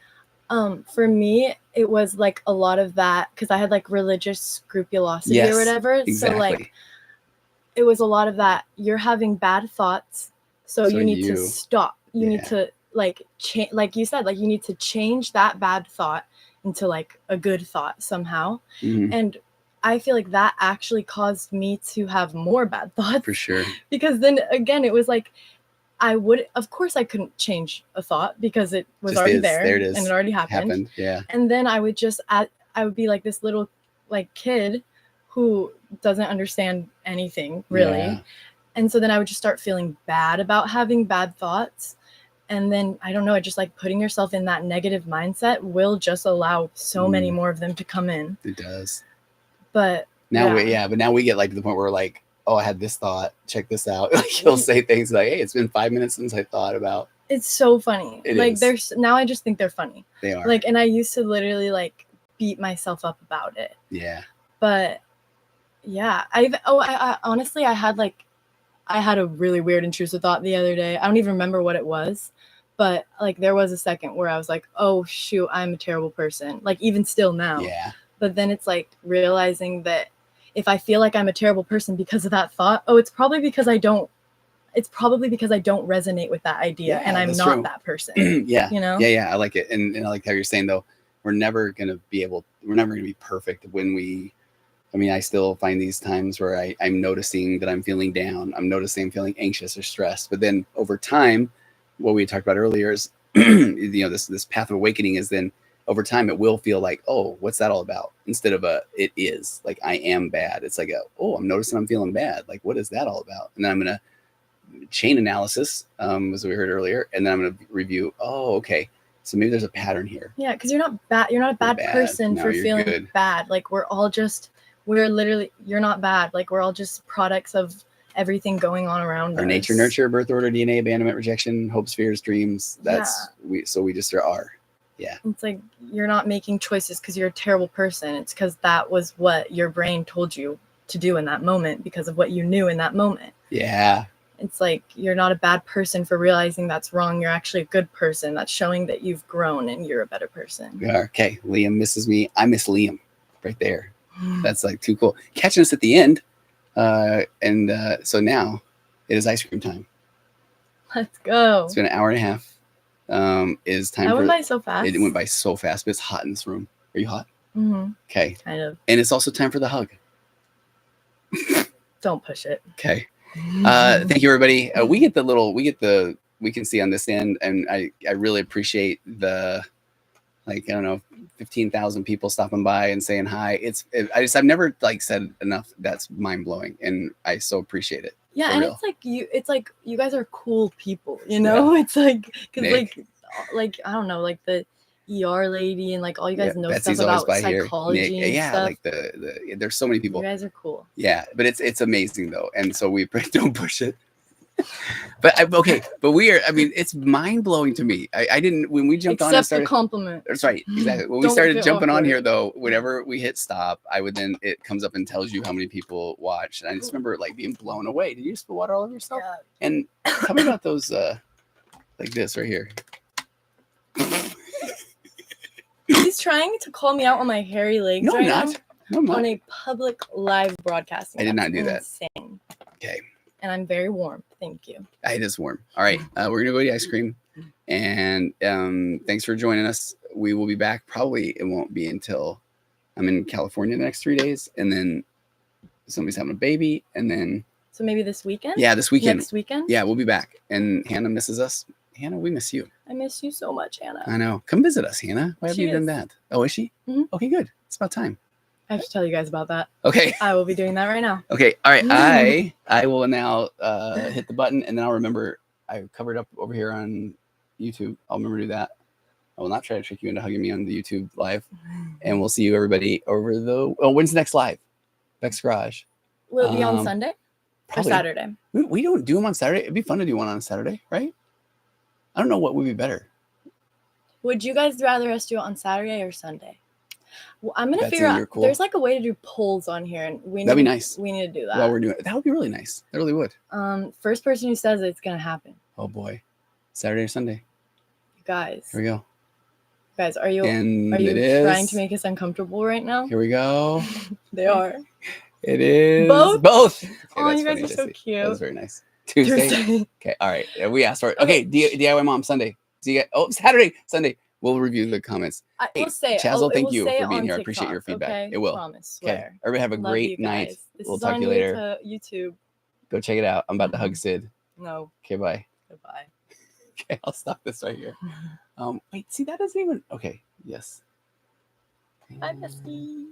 for me, it was like a lot of that because I had like religious scrupulosity or whatever. Exactly. So like it was a lot of that. You're having bad thoughts. So you need to stop. You need to like change, like you said, like you need to change that bad thought into like a good thought somehow. And I feel like that actually caused me to have more bad thoughts. For sure. Because then again, it was like, of course I couldn't change a thought because it was already there. There it is. And it already happened. Yeah. And then I would be like this little like kid who doesn't understand anything really. Yeah. And so then I would just start feeling bad about having bad thoughts. And then, I don't know, just like putting yourself in that negative mindset will just allow so many more of them to come in. It does. But now we get like to the point where we're like, oh, I had this thought, check this out. Like he'll say things like, hey, it's been 5 minutes since I thought about. It's so funny. Now I just think they're funny. They are. Like, and I used to literally like beat myself up about it. Yeah. But yeah, I honestly, I had a really weird intrusive thought the other day. I don't even remember what it was, but like there was a second where I was like, oh shoot, I'm a terrible person. Like even still now. Yeah. But then it's like realizing that if I feel like I'm a terrible person because of that thought, it's probably because I don't resonate with that idea and I'm not that person. Yeah. You know? Yeah. I like it. And I like how you're saying though, we're never going to be perfect I still find these times where I'm noticing that I'm feeling down. I'm noticing I'm feeling anxious or stressed. But then over time, what we talked about earlier is, this path of awakening is then over time, it will feel like, oh, what's that all about? Instead of it is like, I am bad. It's like, I'm noticing I'm feeling bad. Like, what is that all about? And then I'm going to chain analysis, as we heard earlier. And then I'm going to review, okay. So maybe there's a pattern here. Yeah. Cause you're not bad. You're not a bad person for feeling bad. Like we're literally, you're not bad. Like we're all just products of everything going on around our us. Nature, nurture, birth order, DNA, abandonment, rejection, hopes, fears, dreams. We just are. Yeah. It's like, you're not making choices because you're a terrible person. It's because that was what your brain told you to do in that moment because of what you knew in that moment. Yeah. It's like, you're not a bad person for realizing that's wrong. You're actually a good person. That's showing that you've grown and you're a better person. Okay. Liam misses me. I miss Liam right there. That's like too cool. Catching us at the end. So now it is ice cream time. Let's go. It's been an hour and a half. Is time. That went by so fast. It went by so fast, but it's hot in this room. Are you hot? Mm-hmm. Okay. Kind of. And it's also time for the hug. Don't push it. Okay. Thank you, everybody. We can see on this end, and I really appreciate the, 15,000 people stopping by and saying hi. I've never said enough. That's mind blowing, and I so appreciate it. Yeah, and real. It's like you guys are cool people, you know. Yeah. It's like because like I don't know, like the ER lady and like all you guys know Betsy's stuff about by psychology here. and stuff. Like the there's so many people. You guys are cool. Yeah, but it's amazing though, and so we don't push it. But we are. I mean, it's mind blowing to me. I didn't when we jumped on and started. The compliment. That's right, exactly. When we started jumping on here, though, whenever we hit stop, I would then it comes up and tells you how many people watched, and I just remember like being blown away. Did you spill water all over yourself? Yeah. And tell me about those like this right here. He's trying to call me out on my hairy legs. No, I'm not. No, I'm not. On a public live broadcasting. I did not do that. Insane. Okay. And I'm very warm. Thank you. It is warm. All right. We're going to go eat ice cream. And thanks for joining us. We will be back. Probably it won't be until I'm in California the next 3 days. And then somebody's having a baby. And then. So maybe this weekend? Yeah, this weekend. Next weekend? Yeah, we'll be back. And Hannah misses us. Hannah, we miss you. I miss you so much, Hannah. I know. Come visit us, Hannah. Why have you done that? Oh, is she? Mm-hmm. Okay, good. It's about time. I have to tell you guys about that. Okay. I will be doing that right now. Okay. All right. I will now hit the button, and then I'll remember I covered up over here on YouTube. I'll remember to do that. I will not try to trick you into hugging me on the YouTube live. And we'll see you, everybody, over the... Oh, when's the next live? Beck's Garage. Will it be on Sunday probably. or Saturday? We don't do them on Saturday. It'd be fun to do one on Saturday, right? I don't know what would be better. Would you guys rather us do it on Saturday or Sunday? Well, I'm gonna figure out. Cool. There's like a way to do polls on here, and that'd be nice. We need to do that. While we're doing it, that would be really nice. That really would. First person who says it's gonna happen. Oh boy, Saturday or Sunday. You guys. Here we go. Guys, are you trying to make us uncomfortable right now? Here we go. They are. It is both. Okay, oh, you guys are so cute. That was very nice. Tuesday. Okay, all right. We asked for it. Okay, DIY Mom Sunday. See you guys. Saturday, Sunday. We'll review the comments. We'll say Chazzle, thank you for being here. I appreciate your feedback. Okay? It will. Promise. Okay. Everybody have a great night. We'll talk to you later. YouTube. Go check it out. I'm about to hug Sid. No. Okay, bye. Goodbye. Okay, I'll stop this right here. Wait, see, that doesn't even... Okay, yes. Bye, bestie.